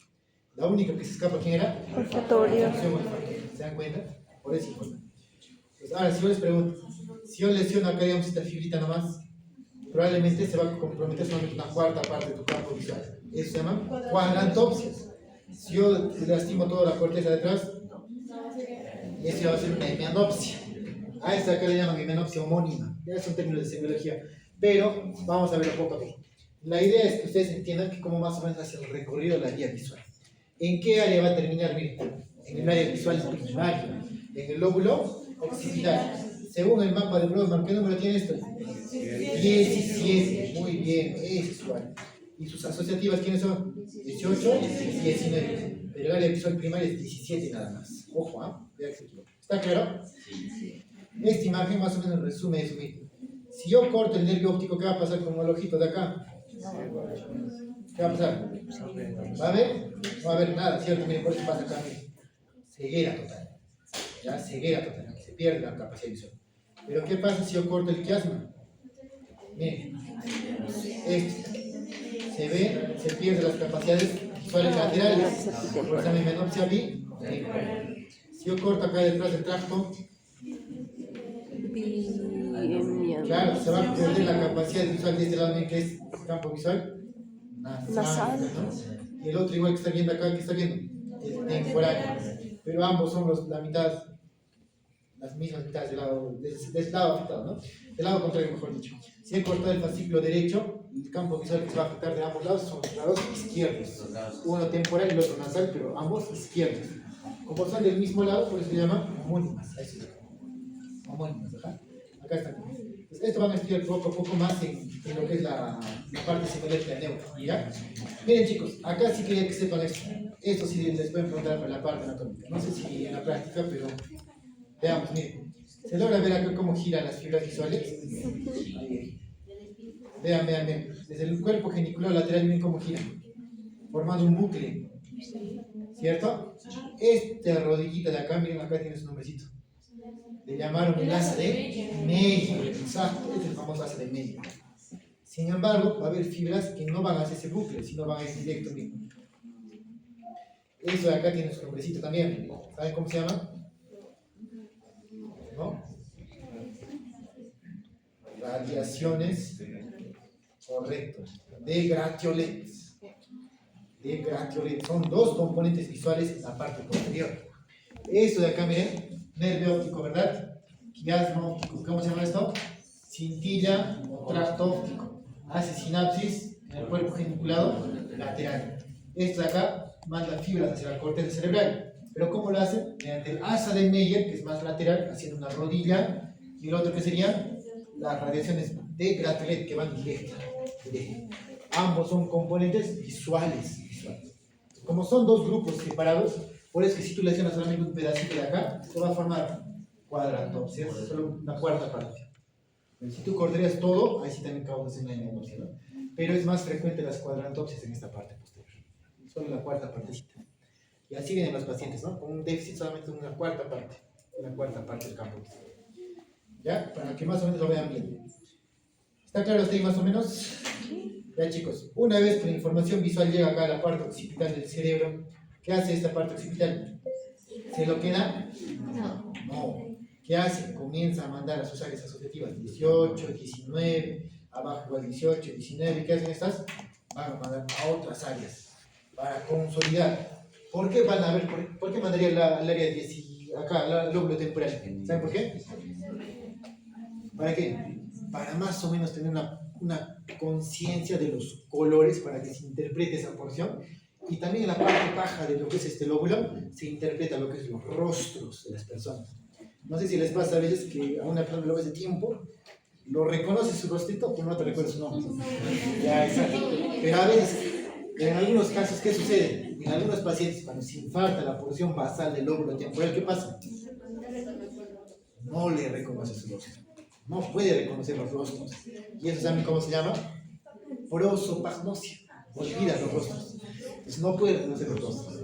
La única que se escapa, ¿quién era? Olfatorio. Función olfatoria. ¿Se dan cuenta? Por eso es importante. Pues ahora, si yo les pregunto, si yo lesiono acá, digamos, esta fibrita nomás, probablemente se va a comprometer solamente una cuarta parte de tu campo visual. Eso se llama cuadrantopsias. Si yo lastimo toda la corteza de atrás, eso ya va a ser una hemanopsia. A esta acá le llaman hemanopsia homónima. Ya son términos de semiología. Pero vamos a verlo poco a poco. La idea es que ustedes entiendan que cómo más o menos hace el recorrido de la vía visual. ¿En qué área va a terminar? Miren, en el área visual primaria, en el lóbulo occipital. Según el mapa de Brodmann, ¿qué número tiene esto? 17. Muy bien, es visual. ¿Y sus asociativas quiénes son? 18 y 19. Pero el área visual primaria es 17 nada más. Ojo, ¿ah? ¿Está claro? Esta imagen más o menos resume eso mismo. Si yo corto el nervio óptico, ¿qué va a pasar con el ojito de acá? ¿Qué va a pasar? ¿Va a ver? No va a ver nada, ¿cierto? Miren, por eso pasa acá, miren. Ceguera total. Ya, ceguera total. Se pierde la capacidad visual. Pero ¿qué pasa si yo corto el quiasma? Miren. Se ve, se pierden las capacidades visuales laterales. Por esa hemanopsia bi. Si yo corto acá detrás del tracto, claro, se va a perder la capacidad visual de este lado, que es campo visual nasal, ¿no? Y el otro igual que está viendo acá, que está viendo, es temporal. Pero ambos son la mitad, las mismas mitades del lado, de este lado afectado, ¿no? Del lado contrario, mejor dicho. Si he cortado el fascículo derecho, el campo visual que se va a afectar de ambos lados son los lados izquierdos. Uno temporal y el otro nasal, pero ambos izquierdos. Como son del mismo lado, por eso se llaman homónimas. Homónimas, ajá. Acá están. Entonces, esto van a estudiar poco a poco más en lo que es la parte psicológica neutra. ¿Ya? Miren chicos, acá sí quería que sepan esto. Esto sí les pueden preguntar para la parte anatómica. No sé si en la práctica, pero veamos, miren. ¿Se logra ver acá cómo giran las fibras visuales? Ahí. Vean. Desde el cuerpo genicular lateral, miren cómo giran. Formando un bucle. ¿Cierto? Esta rodillita de acá, miren, acá tiene su nombrecito. Le llamaron el asa de Meyer. Exacto, este es el famoso asa de Meyer. Sin embargo, va a haber fibras que no van hacia ese bucle, sino van a ir directo mismo. Eso de acá tiene su nombrecito también. ¿Saben cómo se llama? ¿No? Radiaciones, correcto, de gratioletes. Son dos componentes visuales en la parte posterior. Esto de acá, miren, nervio óptico, ¿verdad? Quiasma óptico, ¿cómo se llama esto? Cintilla o tracto óptico. Hace sinapsis en el cuerpo geniculado lateral. Esto de acá manda fibras hacia la corteza cerebral. ¿Pero cómo lo hace? Mediante el asa de Meyer, que es más lateral, haciendo una rodilla, y el otro que serían las radiaciones de Gratelet, que van directas. Ambos son componentes visuales. Como son dos grupos separados, por eso que si tú lesionas solamente un pedacito de acá, se va a formar cuadrantopsia, solo una cuarta parte. Pero si tú cortarías todo, ahí sí también causas una hemanopsia, ¿no? Pero es más frecuente las cuadrantopsias en esta parte posterior. Solo la cuarta partecita. Y así vienen los pacientes, ¿no? Con un déficit solamente de una cuarta parte del campo visual. ¿Ya? Para que más o menos lo vean bien. ¿Está claro hasta ahí más o menos? Ya chicos, una vez que la información visual llega acá a la parte occipital del cerebro, ¿qué hace esta parte occipital? ¿Se lo queda? No. ¿Qué hace? Comienza a mandar a sus áreas asociativas 18, 19, abajo igual 18, 19, ¿qué hacen estas? Van a mandar a otras áreas para consolidar. ¿Por qué van a ver? ¿Por qué mandaría al área 10 acá, al lóbulo temporal? ¿Saben por qué? ¿Para qué? Para más o menos tener una conciencia de los colores, para que se interprete esa porción. Y también en la parte baja de lo que es este lóbulo se interpreta lo que es los rostros de las personas. No sé si les pasa a veces que a una persona lo ves de tiempo, lo reconoces su rostrito, pero no te recuerdas su nombre. Ya, exacto. Pero a veces, en algunos casos, ¿qué sucede? En algunos pacientes, cuando se infarta la porción basal del lóbulo temporal, ¿qué pasa? No le reconoce su rostro. No puede reconocer los rostros. ¿Y eso saben cómo se llama? Prosopagnosia. Olvida los rostros. Entonces no puede reconocer los rostros.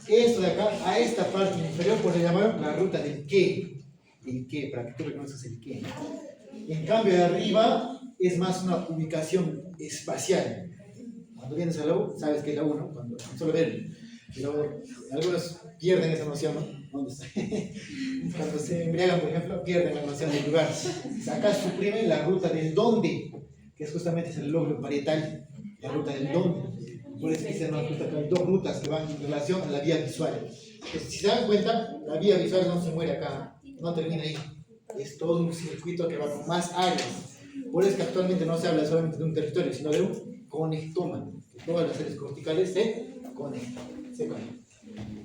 Esto de acá, a esta parte inferior, pues le llamaron la ruta del qué. El qué, para que tú reconozcas el qué. En cambio, de arriba es más una ubicación espacial. Cuando vienes a la U, sabes que es la 1, cuando solo verlo. Pero algunos pierden esa noción, ¿no? ¿Dónde está? Cuando se embriagan, por ejemplo, pierden la noción del lugar. Acá suprimen la ruta del dónde, que es justamente el lóbulo parietal, la ruta del dónde. Por eso dicen, no, justo acá hay dos rutas que van en relación a la vía visual. Entonces, si se dan cuenta, la vía visual no se muere acá, no termina ahí. Es todo un circuito que va con más áreas. Por eso es que actualmente no se habla solamente de un territorio, sino de un conectoma. Que todas las áreas corticales se conectan.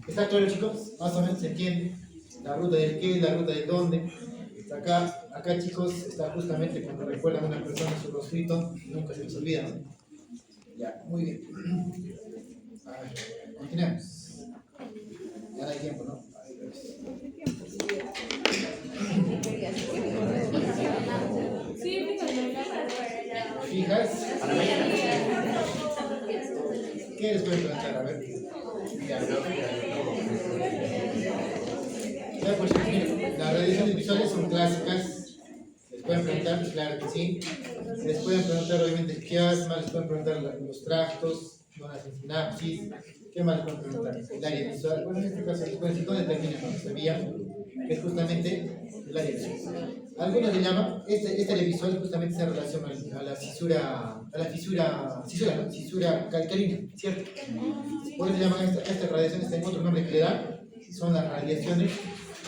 ¿Está claro, chicos? Más o menos se entiende. La ruta del qué, la ruta del dónde. Acá, chicos, está justamente cuando recuerdan a una persona su rostrito, nunca se les olvida, ¿no? Ya, muy bien. A ver, continuemos. Ya no hay tiempo, ¿no? Sí, ¿Fijas? ¿Qué les pueden preguntar? A ver. Ya, pues, miren, las radiaciones visuales son clásicas. Les pueden preguntar, claro que sí. Les pueden preguntar, obviamente, el quiasma, les pueden preguntar los tractos, zonas de sinapsis. ¿Qué más les pueden preguntar? El área visual. Bueno, en este caso, les pueden decir dónde termina cuando se vía, que es justamente el área visual. Algunos le llaman, este área visual justamente se relaciona a la fisura calcarina, ¿cierto? Por eso le llaman a estas radiaciones, tienen otro nombre que le dan, son las radiaciones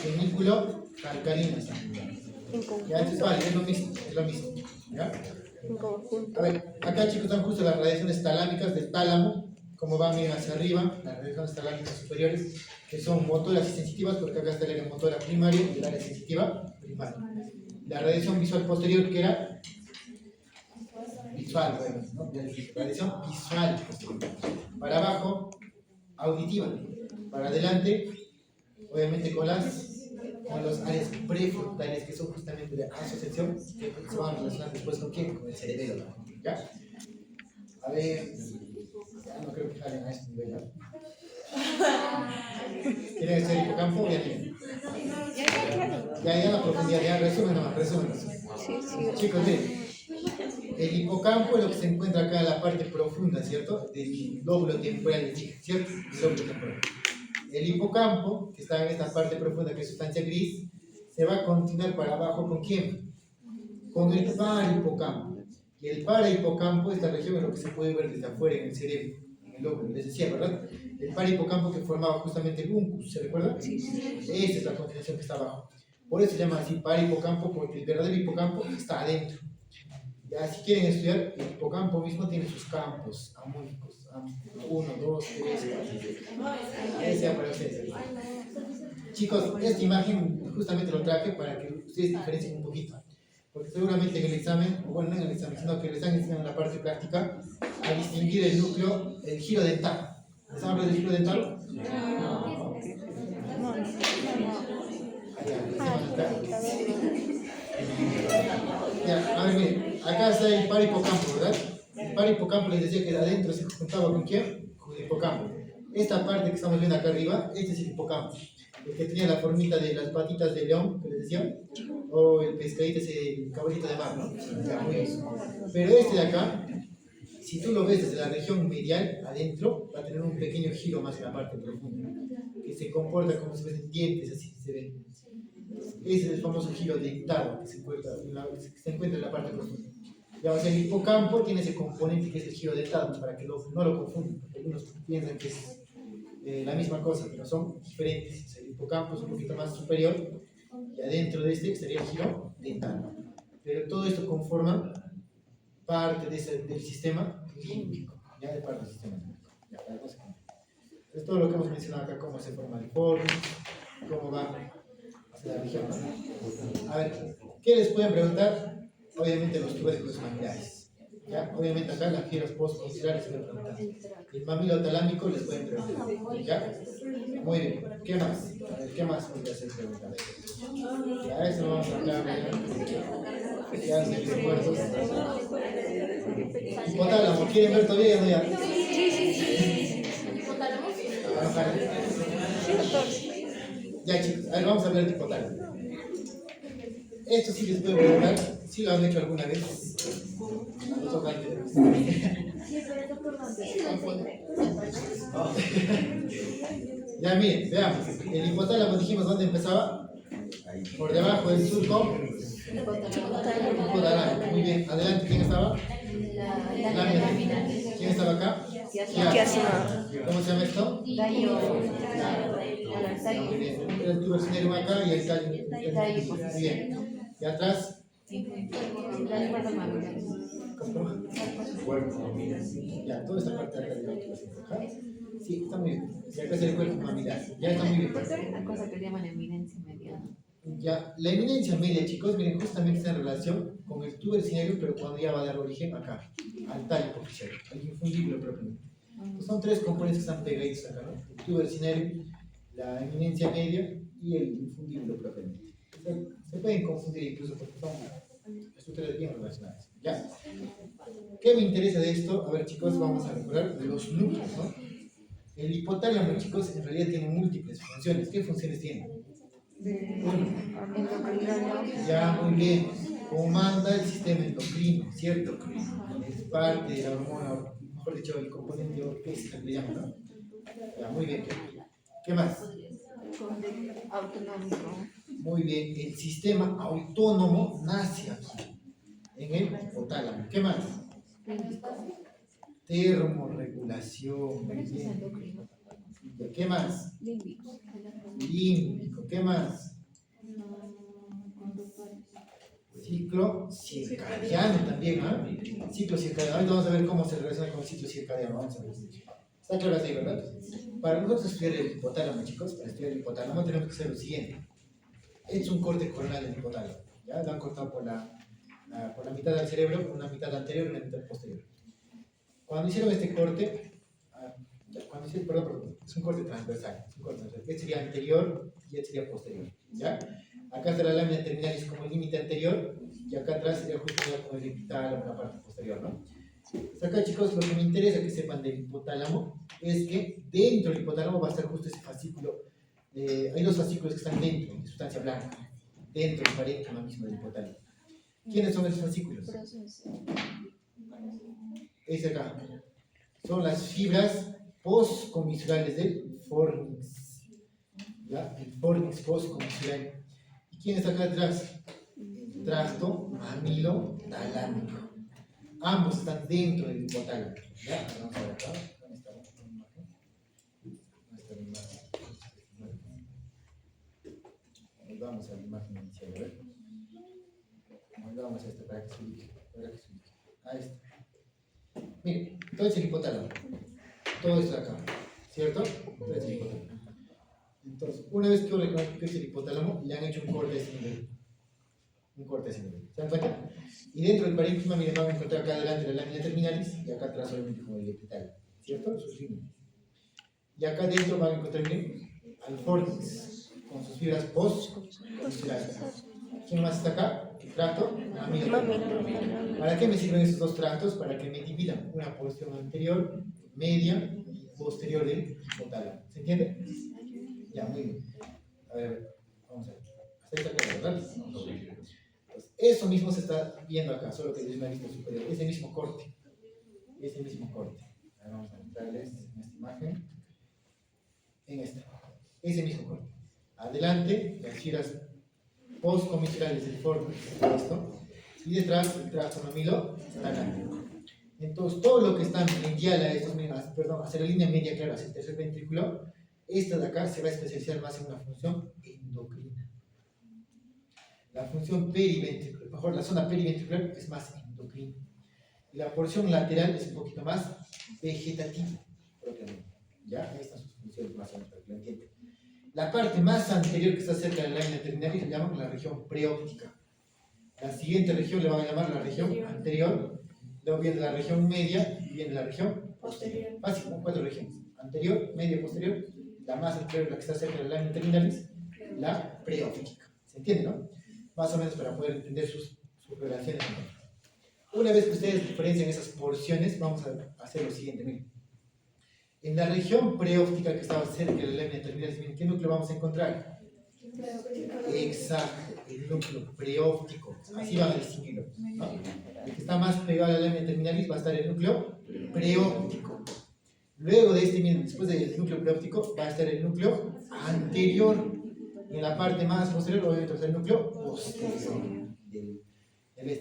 genículo-calcarinas. Ya, entonces vale, es lo mismo, ¿ya? A ver, acá chicos están justo las radiaciones talámicas del tálamo, como van bien hacia arriba, las radiaciones talámicas superiores, que son motoras y sensitivas, porque acá está el área motora primaria y el área sensitiva primaria. La radiación visual posterior, que era visual, bueno, ¿no? Radiación visual posterior. Para abajo, auditiva. Para adelante, obviamente con los áreas prefrontales, que son justamente de asociación, que se van a relacionar después con quién, con el cerebelo. ¿Ya? A ver, ya no creo que jalen a este nivel, ¿ya? ¿Quieren hacer hipocampo? Ya la profundidad, ya resumen nomás. Chicos, miren, el hipocampo es lo que se encuentra acá en la parte profunda, ¿cierto? Del lóbulo temporal, ¿cierto? El lóbulo temporal. El hipocampo, que está en esta parte profunda, que es sustancia gris, se va a continuar para abajo, ¿con quién? Con el parahipocampo. Y el parahipocampo, esta región es lo que se puede ver desde afuera en el cerebro, en el lóbulo, les decía, ¿verdad? El parahipocampo que formaba justamente el uncus, ¿se recuerda? Sí. Esa es la continuación que está abajo. Por eso se llama así parahipocampo, porque el verdadero hipocampo está adentro. Ya, si quieren estudiar, el hipocampo mismo tiene sus campos amúnicos. 1, 2, 3, 4. Ese aparece. Chicos, esta imagen justamente lo traje para que ustedes diferencien un poquito. Porque seguramente en el examen, o bueno, no en el examen, sino que les están enseñando en la parte práctica a distinguir el núcleo, el giro dental. ¿Les hablo del giro dental? No. Ya, a ver, miren, acá está el parahipocampo, ¿verdad? El parahipocampo les decía que de adentro se juntaba ¿con quién? Con el hipocampo. Esta parte que estamos viendo acá arriba, este es el hipocampo. El que tenía la formita de las patitas de león, que les decía, o el pescadito, ese caballito de mar, ¿no? Ya, muy bien. Pero este de acá, si tú lo ves desde la región medial, adentro, va a tener un pequeño giro más en la parte profunda, que se comporta como si fuesen dientes, así se ve. Ese es el famoso giro dentado que se encuentra en la parte profunda. Ya, o sea, el hipocampo tiene ese componente que es el giro dentado, para que no lo confundan, porque algunos piensan que es la misma cosa, pero son diferentes. O sea, el hipocampo es un poquito más superior y adentro de este sería el giro dental. Pero todo esto conforma parte del sistema límbico, ya de parte del sistema límbico. Es todo lo que hemos mencionado acá, cómo se forma el forno, cómo va hacia la región. A ver, ¿qué les pueden preguntar? Obviamente los tubérculos mamiliares. ¿Ya? Obviamente acá las fibras postconciliares les pueden preguntar. El mamilo talámico les pueden preguntar. ¿Ya? Muy bien. ¿Qué más? A ver, ¿qué más podría ser preguntar? Ya, eso lo vamos a hablar. Ya se recuerdos. Hipotálamo, ¿quieren ver todavía? No, ya. Sí. Ya chicos, a ver, vamos a hablar de hipotálamo. Esto sí les puedo preguntar ¿Sí lo han hecho alguna vez? No toca antes. Ya miren, veamos. El hipotálamo dijimos dónde empezaba. Por debajo del surco. Hipotálamo. Muy bien. Adelante, ¿quién estaba? Lámina. ¿Quién estaba acá? Quiasma. ¿Cómo se llama esto? Muy bien. El tubo cinerum acá y el tallo. Muy bien. ¿Y atrás? Ya, toda esta parte de acá de la acá. Sí, está muy bien. Y acá es el cuerpo mamilar. Ya está muy bien. Porque hay una cosa que llaman eminencia mediana. Ya, la eminencia media, chicos, miren, justamente está en relación con el tubo cinerum, pero cuando ya va a dar origen acá, al tallo hipoficial, al infundíbulo propiamente. Pues son tres componentes que están pegaditos acá, ¿no? El tubo cinerum, la eminencia media y el infundíbulo propiamente. Se pueden confundir incluso porque son estructuras bien relacionadas. Ya. ¿Qué me interesa de esto? A ver, chicos, vamos a recordar de los núcleos, ¿no? El hipotálamo, chicos, en realidad tiene múltiples funciones. ¿Qué funciones tiene? Ya, muy bien. Comanda el sistema endocrino, ¿cierto? Es parte de la hormona, mejor dicho, el componente orquesta que le llaman, ¿no? Ya, muy bien. ¿Qué más? Autonómico. Muy bien. El sistema autónomo nace aquí, en el hipotálamo. ¿Qué más? Termorregulación. Muy bien. ¿Qué más? Límbico. ¿Qué más? Ciclo circadiano también, ¿ah? Ciclo circadiano. Ahorita vamos a ver cómo se relaciona con el ciclo circadiano. Vamos a ver. ¿Está claro así, verdad? Para nosotros estudiar el hipotálamo, chicos, para estudiar el hipotálamo tenemos que hacer lo siguiente. Es un corte coronal del hipotálamo. ¿Ya? Lo han cortado por la mitad del cerebro, una mitad anterior y una mitad posterior. Cuando hicieron este corte, perdón, es un corte transversal. Este sería anterior y este sería posterior. ¿Ya? Acá está la lámina terminalis como el límite anterior y acá atrás sería justo como el hipotálamo, la parte posterior, ¿no? Pues acá, chicos, lo que me interesa que sepan del hipotálamo es que dentro del hipotálamo va a estar justo ese fascículo. Hay dos fascículos que están dentro de sustancia blanca, dentro del parénquima mismo del hipotálamo. ¿Quiénes son esos fascículos? Es acá. Son las fibras postcomisurales del fornix. ¿Ya? El fornix postcomisural. ¿Y quién está acá atrás? El tracto mamilo talámico. Ambos están dentro del hipotálamo. ¿Ya? Vamos a ver acá. ¿Dónde está la imagen? ¿Dónde está la imagen? Vamos a la imagen inicial. A ver. Vamos a esta para que se ubique. Ahí está. Miren, todo es el hipotálamo. Todo esto de acá. ¿Cierto? Todo es el hipotálamo. Entonces, una vez que uno reconoce que es el hipotálamo, le han hecho un corte de ese nivel. Un corte de ese nivel. ¿Se dan cuenta? Y dentro del parénquima, miren, van a encontrar acá adelante la lámina terminalis y acá atrás solamente como el epitálamo. ¿Cierto? Sus límites. Y acá dentro van a encontrar, miren, al fornix con sus fibras postcomisurales. ¿Quién más está acá? El tracto mamilo. ¿Para qué me sirven estos dos tractos? Para que me dividan una porción anterior, media y posterior del hipotálamo. ¿Se entiende? Ya, muy bien. A ver, vamos a ver. Hasta ahí está claro, ¿verdad? Pues eso mismo se está viendo acá, solo que desde una vista superior. Ese mismo corte. Ese mismo corte. Ahora vamos a mostrarles en esta imagen. En esta. Ese mismo corte. Adelante, las fibras postcomisurales del fornix, esto, y detrás el tracto mamilo talámico. Entonces, todo lo que está medial a estos, perdón, hacia la línea media, claro, hacia el tercer ventrículo, esta de acá se va a especializar más en una función endocrina. La función periventricular, mejor la zona periventricular es más endocrina. Y la porción lateral es un poquito más vegetativa, propiamente. ¿Ya? Ahí están sus funciones más o menos, para que lo entiendan. La parte más anterior que está cerca de la lámina terminalis le llaman la región preóptica. La siguiente región le van a llamar la región anterior, luego viene la región media y viene la región posterior. Fácil, ¿no? 4 regiones. Anterior, media, posterior. La más anterior, la que está cerca de la lámina terminalis, la preóptica. ¿Se entiende, no? Más o menos para poder entender sus relaciones. Una vez que ustedes diferencian esas porciones, vamos a hacer lo siguiente, miren. En la región preóptica que estaba cerca de la lámina terminalis, ¿qué núcleo vamos a encontrar? Exacto. el núcleo preóptico, así van a distinguirlo, ¿no? El que está más pegado a la lámina terminalis va a estar el núcleo preóptico. Luego de este mismo, después del núcleo preóptico, va a estar el núcleo anterior. Y en la parte más posterior, obviamente, va a estar el núcleo posterior del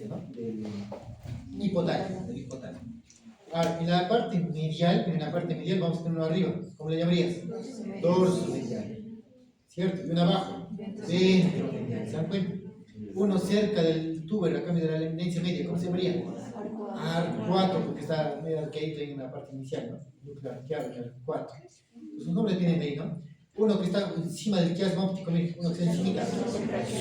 hipotálamo. Ahora, en la parte medial vamos a tener uno arriba. ¿Cómo le llamarías? Dorso medial. ¿Cierto? Y uno abajo. Ventro medial. ¿Se dan cuenta? Uno cerca del túber, a cambio de la eminencia media, ¿cómo se llamaría? Arcuato, porque está medio arqueadito en la parte inicial, ¿no? Núcleo arqueado, el arcuato. Pues sus nombres vienen de ahí, ¿no? Uno que está encima del quiasma óptico, mire, uno que está encima,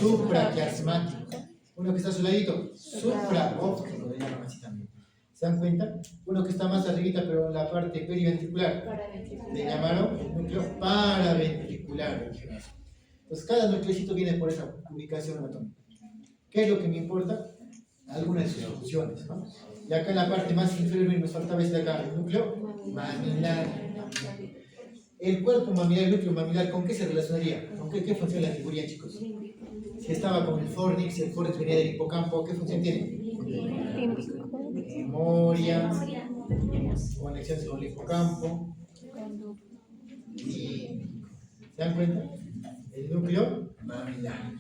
supraquiasmático. Uno que está a su ladito, supraóptico, le llaman así también. ¿Se dan cuenta? Uno que está más arribita, pero en la parte periventricular, le llamaron el núcleo paraventricular. Entonces, cada nucleocito viene por esa ubicación anatómica. ¿Qué es lo que me importa? Algunas de sus funciones, ¿no? Y acá en la parte más inferior nos faltaba este de acá, el núcleo mamilar. El cuerpo mamilar, el núcleo mamilar, ¿con qué se relacionaría? ¿Con qué función le atribuirían, chicos? Si estaba con el fornix venía del hipocampo, ¿qué función tiene? Memoria, conexiones con el hipocampo. Y, ¿se dan cuenta? El núcleo mamilar.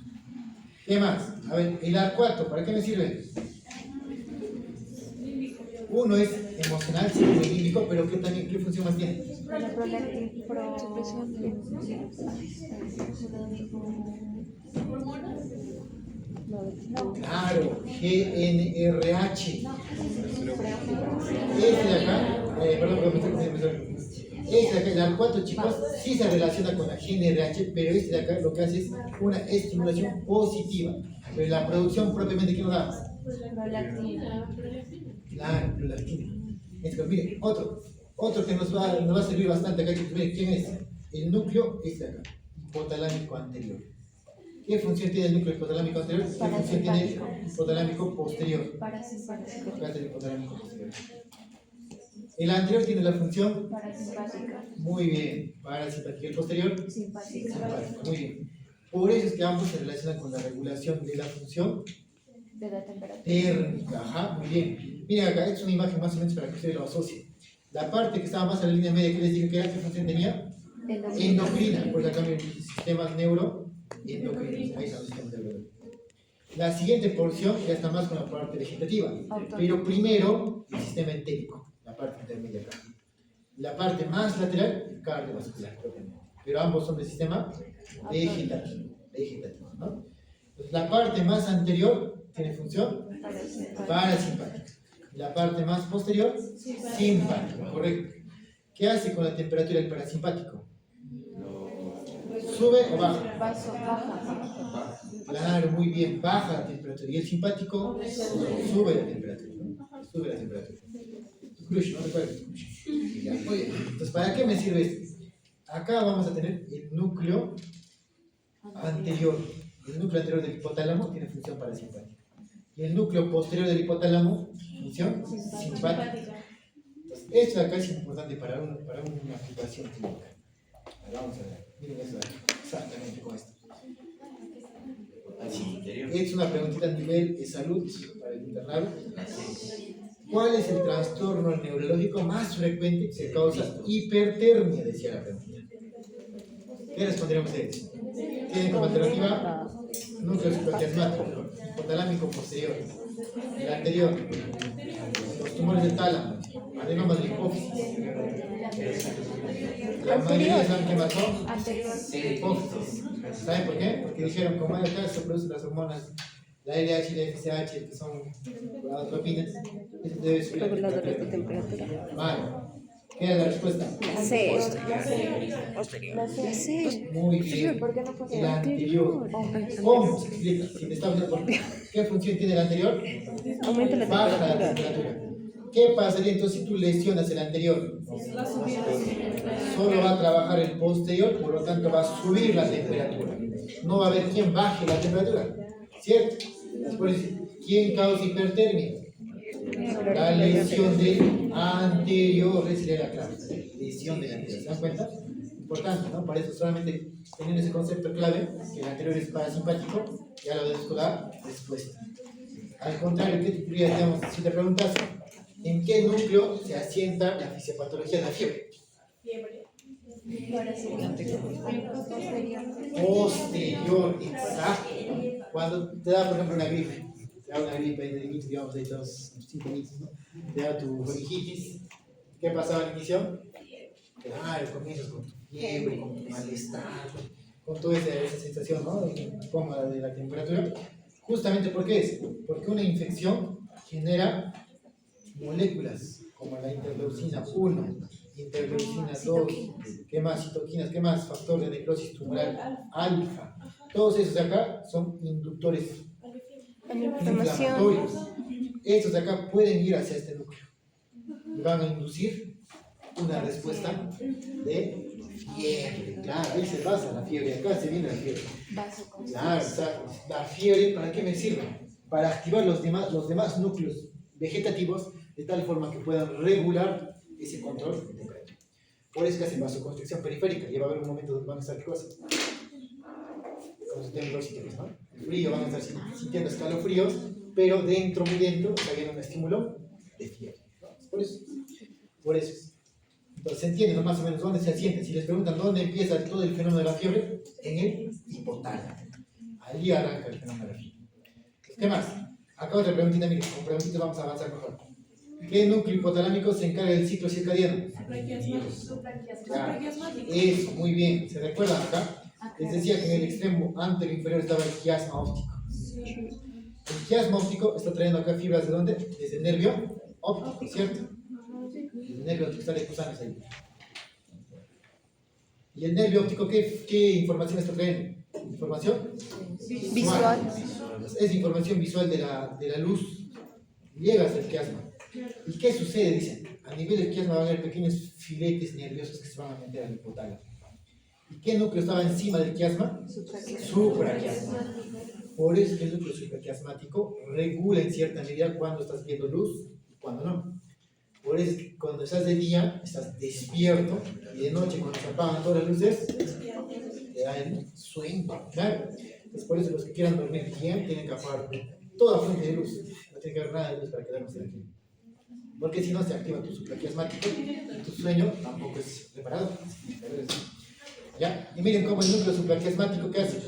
¿Qué más? A ver, el arcuato, ¿para qué me sirve? Uno es emocional, segundo es límbico, pero ¿qué función más tiene? Claro, GNRH. Este de acá, este de acá, el arcuato, chicos, sí se relaciona con la GNRH, pero este de acá lo que hace es una estimulación positiva. Pero la producción propiamente, ¿qué nos da? Claro, prolactina. Mire, otro que nos va a servir bastante acá, chicos, mire, ¿quién es? El núcleo este de acá, hipotalámico anterior. ¿Qué función tiene el núcleo hipotalámico anterior? ¿Qué función tiene el hipotalámico posterior? El hipotalámico posterior. El anterior tiene la función muy bien, parasimpática. El posterior simpática. Muy bien. Por eso es que ambos se relacionan con la regulación de la función de la temperatura térmica. Ajá, muy bien. Miren acá, esta es una imagen más o menos para que ustedes lo asocien. La parte que estaba más a la línea media, ¿qué les digo que era? ¿Qué función tenía? Endocrina, porque acá el sistema neuroendocrino. Ahí está el sistema neuroendocrino. La siguiente porción ya está más con la parte vegetativa, pero primero el sistema entérico, la parte intermedia acá. La parte más lateral, el cardiovascular, pero ambos son del sistema vegetativo, ¿no? Entonces, la parte más anterior tiene función parasimpática. La parte más posterior, simpática, correcto. ¿Qué hace con la temperatura del parasimpático? ¿Sube o baja? baja. Claro, muy bien, baja la temperatura. Y el simpático sube la temperatura, ¿no? Sube la temperatura. Crush, ¿no recuerdas? Ya, muy bien. Entonces, ¿para qué me sirve esto? Acá vamos a tener el núcleo anterior. El núcleo anterior del hipotálamo tiene función parasimpática. Y el núcleo posterior del hipotálamo, función simpática. Entonces, esto de acá es importante para una aplicación clínica. Ahora vamos a ver. Miren eso de aquí. Exactamente con esto. Es una preguntita a nivel de salud para el internado. ¿Cuál es el trastorno neurológico más frecuente que causa hipertermia? Decía la pregunta. ¿Qué responderán ustedes? Tienen como alternativa núcleo supraquiasmático, hipotalámico posterior, el anterior, los tumores del tálamo, adenoma de la hipófisis. La mayoría saben qué mató, hipófisis. ¿Saben por qué? Porque dijeron, como acá se producen las hormonas, la LH y la FSH, que son las tropinas, eso debe subir la temperatura. Vale. ¿Qué era la respuesta? La C. La C. Muy bien. El anterior. ¿Cómo se explica? Si me está hablando por qué función tiene el anterior, Aumenta la baja la temperatura. ¿Qué pasaría entonces si tú lesionas el anterior? Solo va a trabajar el posterior, por lo tanto va a subir la temperatura. No va a haber quien baje la temperatura, ¿cierto? Por eso, ¿quién causa hipertermia? La lesión del anterior, esa sería la clave. Lesión del anterior, ¿se dan cuenta? importante, ¿no? Para eso solamente teniendo ese concepto clave, que el anterior es parasimpático, ya lo debes dar respuesta. Al contrario, ¿qué te diría, digamos, si te preguntas en qué núcleo se asienta la fisiopatología de la fiebre? Fiebre. Posterior, exacto. Cuando te da, por ejemplo, una gripe, te da una gripe de inicio, digamos, de los síntomas, ¿no? Te da tu faringitis. ¿Qué pasaba al inicio? Comienzas con tu fiebre, con tu malestar, con toda esa sensación, ¿no? Cómoda de la temperatura. Justamente, ¿por qué es? Porque una infección genera moléculas como la interleucina 1, interleucina 2, ¿qué más? Citoquinas, ¿qué más? Factor de necrosis tumoral alfa. Todos esos de acá son inductores inflamatorios. Estos de acá pueden ir hacia este núcleo y van a inducir una respuesta de fiebre. Claro, ahí se basa la fiebre, acá se viene la fiebre. Claro, exacto. La fiebre, ¿para qué me sirve? Para activar los demás núcleos vegetativos de tal forma que puedan regular ese control de temperatura. Por eso que hacen vasoconstricción periférica. Y va a haber un momento donde van a estar, ¿qué cosa? Con su temblorcitos, ¿no? El frío, van a estar sintiendo escalofríos, pero muy dentro, está habiendo un estímulo de fiebre. ¿No? Por eso. Entonces se entiende, ¿no? Más o menos dónde se asienta. Si les preguntan dónde empieza todo el fenómeno de la fiebre, en el hipotálamo. Allí arranca el fenómeno de la fiebre. ¿Qué más? Acá otra preguntita, miren, con preguntitas vamos a avanzar mejor. ¿Qué núcleo hipotalámico se encarga del ciclo circadiano? Claro, eso, muy bien. ¿Se recuerdan acá? Les decía que en el extremo anterior inferior estaba el quiasma óptico. El quiasma óptico está trayendo acá fibras de dónde? Desde el nervio óptico, ¿cierto? El nervio óptico está desplazando ahí. ¿Y el nervio óptico qué información está trayendo? ¿Información? Visual. Es información visual de la luz. Llega hasta el quiasma. ¿Y qué sucede? Dicen, a nivel del quiasma van a haber pequeños filetes nerviosos que se van a meter al hipotálamo. ¿Y qué núcleo estaba encima del quiasma? Supraquiasma. Por eso que el núcleo supraquiasmático regula en cierta medida cuando estás viendo luz y cuando no. Por eso que cuando estás de día, estás despierto, y de noche, cuando se apagan todas las luces, te da el sueño. Claro. Entonces, por eso los que quieran dormir bien tienen que apagar toda fuente de luz. No tiene que haber nada de luz para quedarnos tranquilos. Porque si no, se activa tu supraquiasmático y tu sueño tampoco es reparado. ¿Ya? Y miren cómo el núcleo supraquiasmático, ¿qué hace?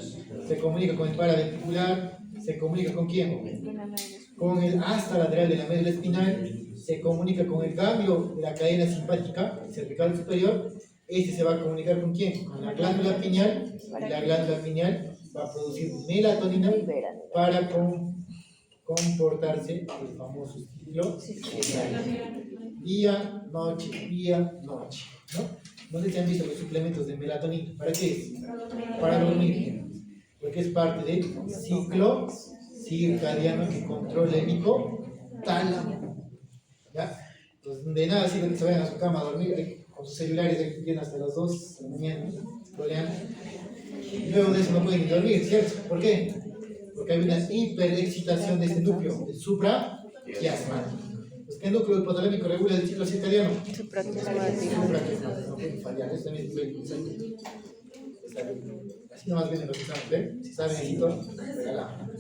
Se comunica con el paraventricular, se comunica con quién? Con el asta lateral de la médula espinal, se comunica con el ganglio de la cadena simpática cervical superior. Este se va a comunicar con quién? Con la glándula pineal, y la glándula pineal va a producir melatonina para comportarse el famoso ciclo día, noche, ¿no? No sé si han visto los suplementos de melatonina. ¿Para qué es? Para dormir. Porque es parte del ciclo circadiano que controla el hipotálamo. ¿Ya? Entonces, de nada sirve que se vayan a su cama a dormir ahí, con sus celulares ahí bien hasta las 2 de la mañana, troleando. Y luego de eso no pueden ni dormir, ¿cierto? ¿Por qué? Porque hay una hiperexcitación de este núcleo, el supraquiasmático. ¿Qué núcleo hipotalámico regula el ciclo circadiano? Supraquiasmático. No pueden fallar, eso también es muy interesante. Así nomás vienen los exámenes, ¿ven? Si saben esto, regalamos.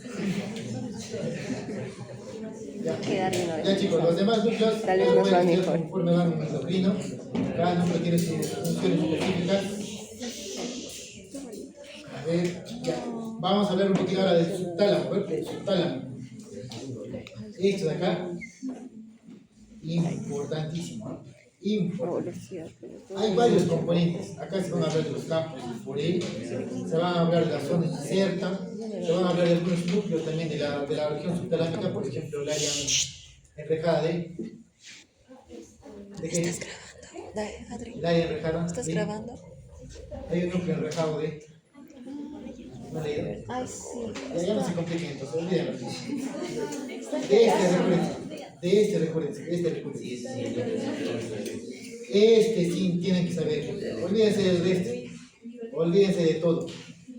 Ya chicos, los demás núcleos Tal vez no son mejor. conforme van un endocrino. Cada núcleo tiene sus funciones específicas. A ver, ya. Vamos a hablar un poquito ahora del subtálamo, ¿verdad? El subtálamo. Esto de acá, importantísimo, ¿no? Importante. Hay varios componentes. Acá se van a hablar de los campos por ahí, se van a hablar de la zona inserta, se van a hablar de algunos núcleos también de la región subtalámica, por ejemplo, el área enrejada de qué? ¿Estás grabando? Dale, Adri. El área enrejada. ¿Estás grabando? Hay un núcleo enrejado de. ¿No he leído? Ay, sí. Ya no se compliquen, entonces olvídenlo. Recuérdense. Este sí tienen que saber. Olvídense del resto. Olvídense de todo.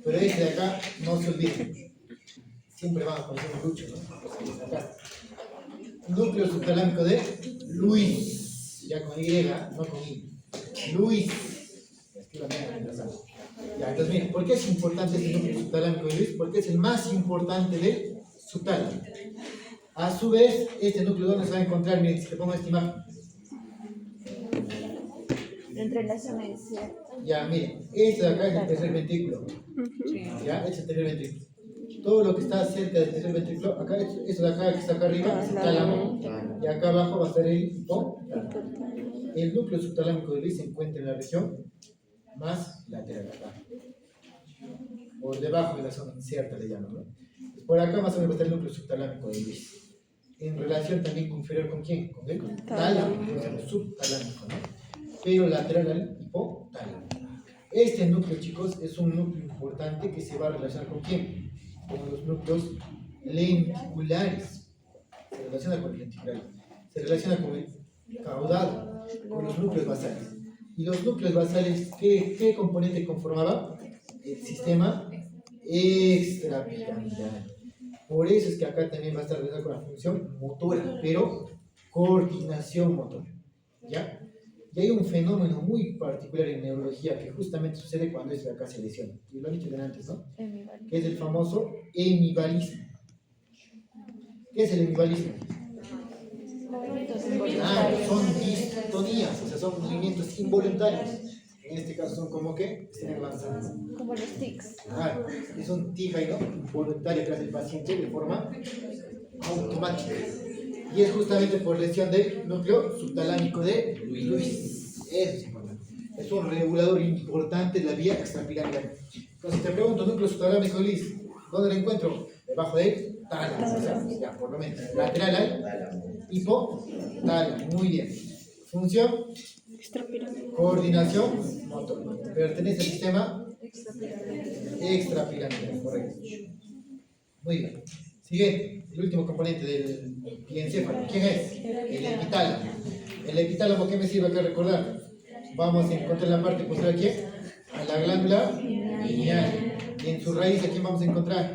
Pero este de acá no se olviden. Siempre van a conocer un lucho, ¿no? Acá. Núcleo subtalámico de Luis. Ya con Y, no con I. Luis. Escríbame. ¿Por qué es importante este núcleo subtalámico de Luis? Porque es el más importante del subtálamo. A su vez, este núcleo, ¿dónde se va a encontrar? Miren, si te pongo esta imagen. Entre la zona de cierto. Ya, miren, este de acá es el tercer ventrículo. Ya, es el tercer ventrículo. Todo lo que está cerca del tercer ventrículo, acá, esto de acá que está acá arriba, es el tálamo. Y acá abajo va a estar el hipotálamo. El núcleo subtalámico de Luis se encuentra en la región más lateral acá. Por debajo de la zona incierta le llaman, ¿no? Por acá más o menos está el núcleo subtalámico de Luis. En relación también inferior con quién? Con el tálamo, subtalámico, ¿no? Pero lateral al hipotálamo. Este núcleo, chicos, es un núcleo importante que se va a relacionar con quién? Con los núcleos lenticulares. Se relaciona con el lenticular. Se relaciona con el caudal, con los núcleos basales. Y los núcleos basales, ¿qué componente conformaba? El sistema extrapiramidal. Por eso es que acá también va a estar relacionado con la función motora, pero coordinación motora. ¿Ya? Y hay un fenómeno muy particular en neurología que justamente sucede cuando esto de acá se lesiona. Y lo han dicho antes, ¿no? Que es el famoso hemivalismo. ¿Qué es el hemivalismo? Son distonías, o sea, son movimientos involuntarios. En este caso son como que estén avanzando. Como los tics. Es un TIG, ¿no? Involuntario que hace el paciente de forma automática. Y es justamente por lesión del núcleo subtalámico de Luis. Eso es importante. Es un regulador importante de la vía extrapiramidal. Entonces te pregunto, núcleo subtalámico de Luis, ¿dónde lo encuentro? Debajo del tálamo, o sea, ya por lo menos. Lateral al hipotálamo. Muy bien. Función, coordinación motor. Pertenece al sistema extrapiramidal, correcto. Muy bien. Sigue el último componente del encéfalo. ¿Quién es? El epitálamo. El epitálamo, ¿qué me sirve acá recordar? Vamos a encontrar la parte posterior aquí, a la glándula pineal. Y en su raíz, ¿a quién vamos a encontrar?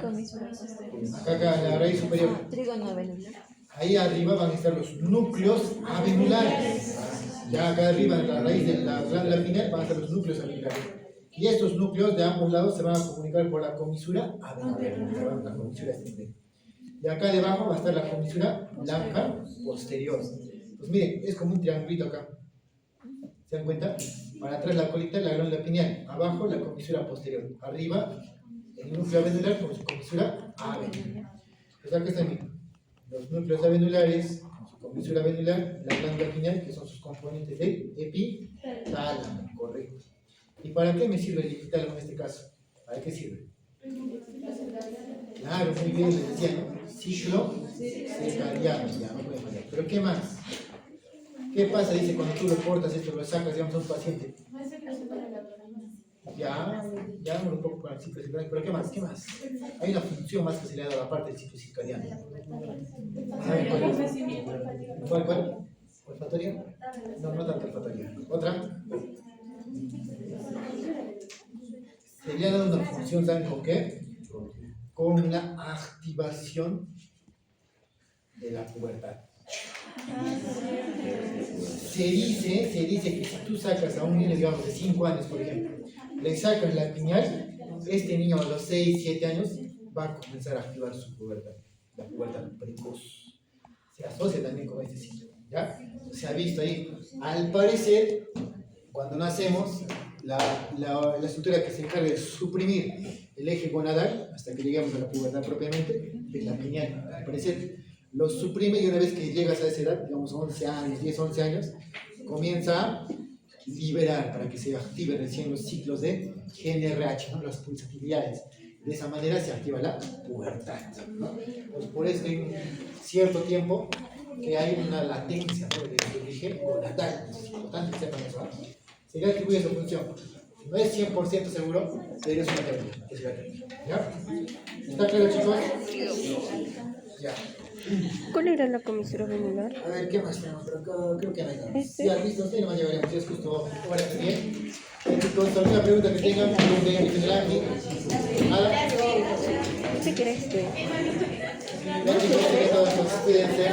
Acá, en la raíz superior. Trígono avenular. Ahí arriba van a estar los núcleos avenulares. Ya acá arriba, en la raíz de la glándula pineal, van a estar los núcleos avenulares. Y estos núcleos de ambos lados se van a comunicar por la comisura avenular. La comisura externa. Y acá debajo va a estar la comisura blanca posterior. Pues miren, es como un triangulito acá. ¿Se dan cuenta? Para atrás la colita, la glándula pineal. Abajo la comisura posterior. Arriba el núcleo avenular con su comisura avenular. Pues acá están los núcleos avenulares, con su comisura avenular, la glándula pineal, que son sus componentes del epitálamo, correcto. ¿Y para qué me sirve el epitálamo en este caso? ¿Para qué sirve? Claro, muy bien, les decía, ¿no? Ciclo circadiano, ya no puede fallar. ¿Pero qué más? ¿Qué pasa? Dice, cuando tú lo cortas esto, lo sacas, digamos, a un paciente. Ya un poco con el ciclo circadiano, pero ¿qué más? ¿Qué más? Hay una función más que se le ha dado a la parte del ciclo circadiano. ¿Saben cuál? ¿Cuál? ¿Olfatoria? No, no tanto olfatoria. ¿Otra? Se le ha dado una función, ¿saben con qué? Con la activación de la pubertad. Se dice que si tú sacas a un niño, digamos, de 5 años, por ejemplo, le sacas la pineal, este niño a los 6, 7 años va a comenzar a activar su pubertad, la pubertad precoz. Se asocia también con este ciclo, ¿ya? Se ha visto ahí. Al parecer, cuando nacemos, la estructura que se encarga de suprimir el eje gonadal hasta que lleguemos a la pubertad propiamente es la pineal. Al parecer lo suprime y una vez que llegas a esa edad, digamos 11 años, 10, 11 años, comienza a liberar para que se activen recién los ciclos de GNRH, ¿no? Las pulsatividades. De esa manera se activa la pubertad, ¿no? Pues por eso hay un cierto tiempo que hay una latencia, ¿no? del eje gonadal. Es importante que sepan eso, ¿no? Se le atribuye esa función. No es 100% seguro, pero es una teoría. ¿Ya? ¿Está claro, chicos? Ya. ¿Cuál era la comisura avenular? A ver, ¿qué más tenemos por acá? Creo que no hay nada. Si has visto, usted nomás llegaremos. Si es justo, ahora que bien. Entonces, alguna pregunta que tengan, pregunten en general. ¿Nada? Si quieres, Ya, chicos, que todos cuídense.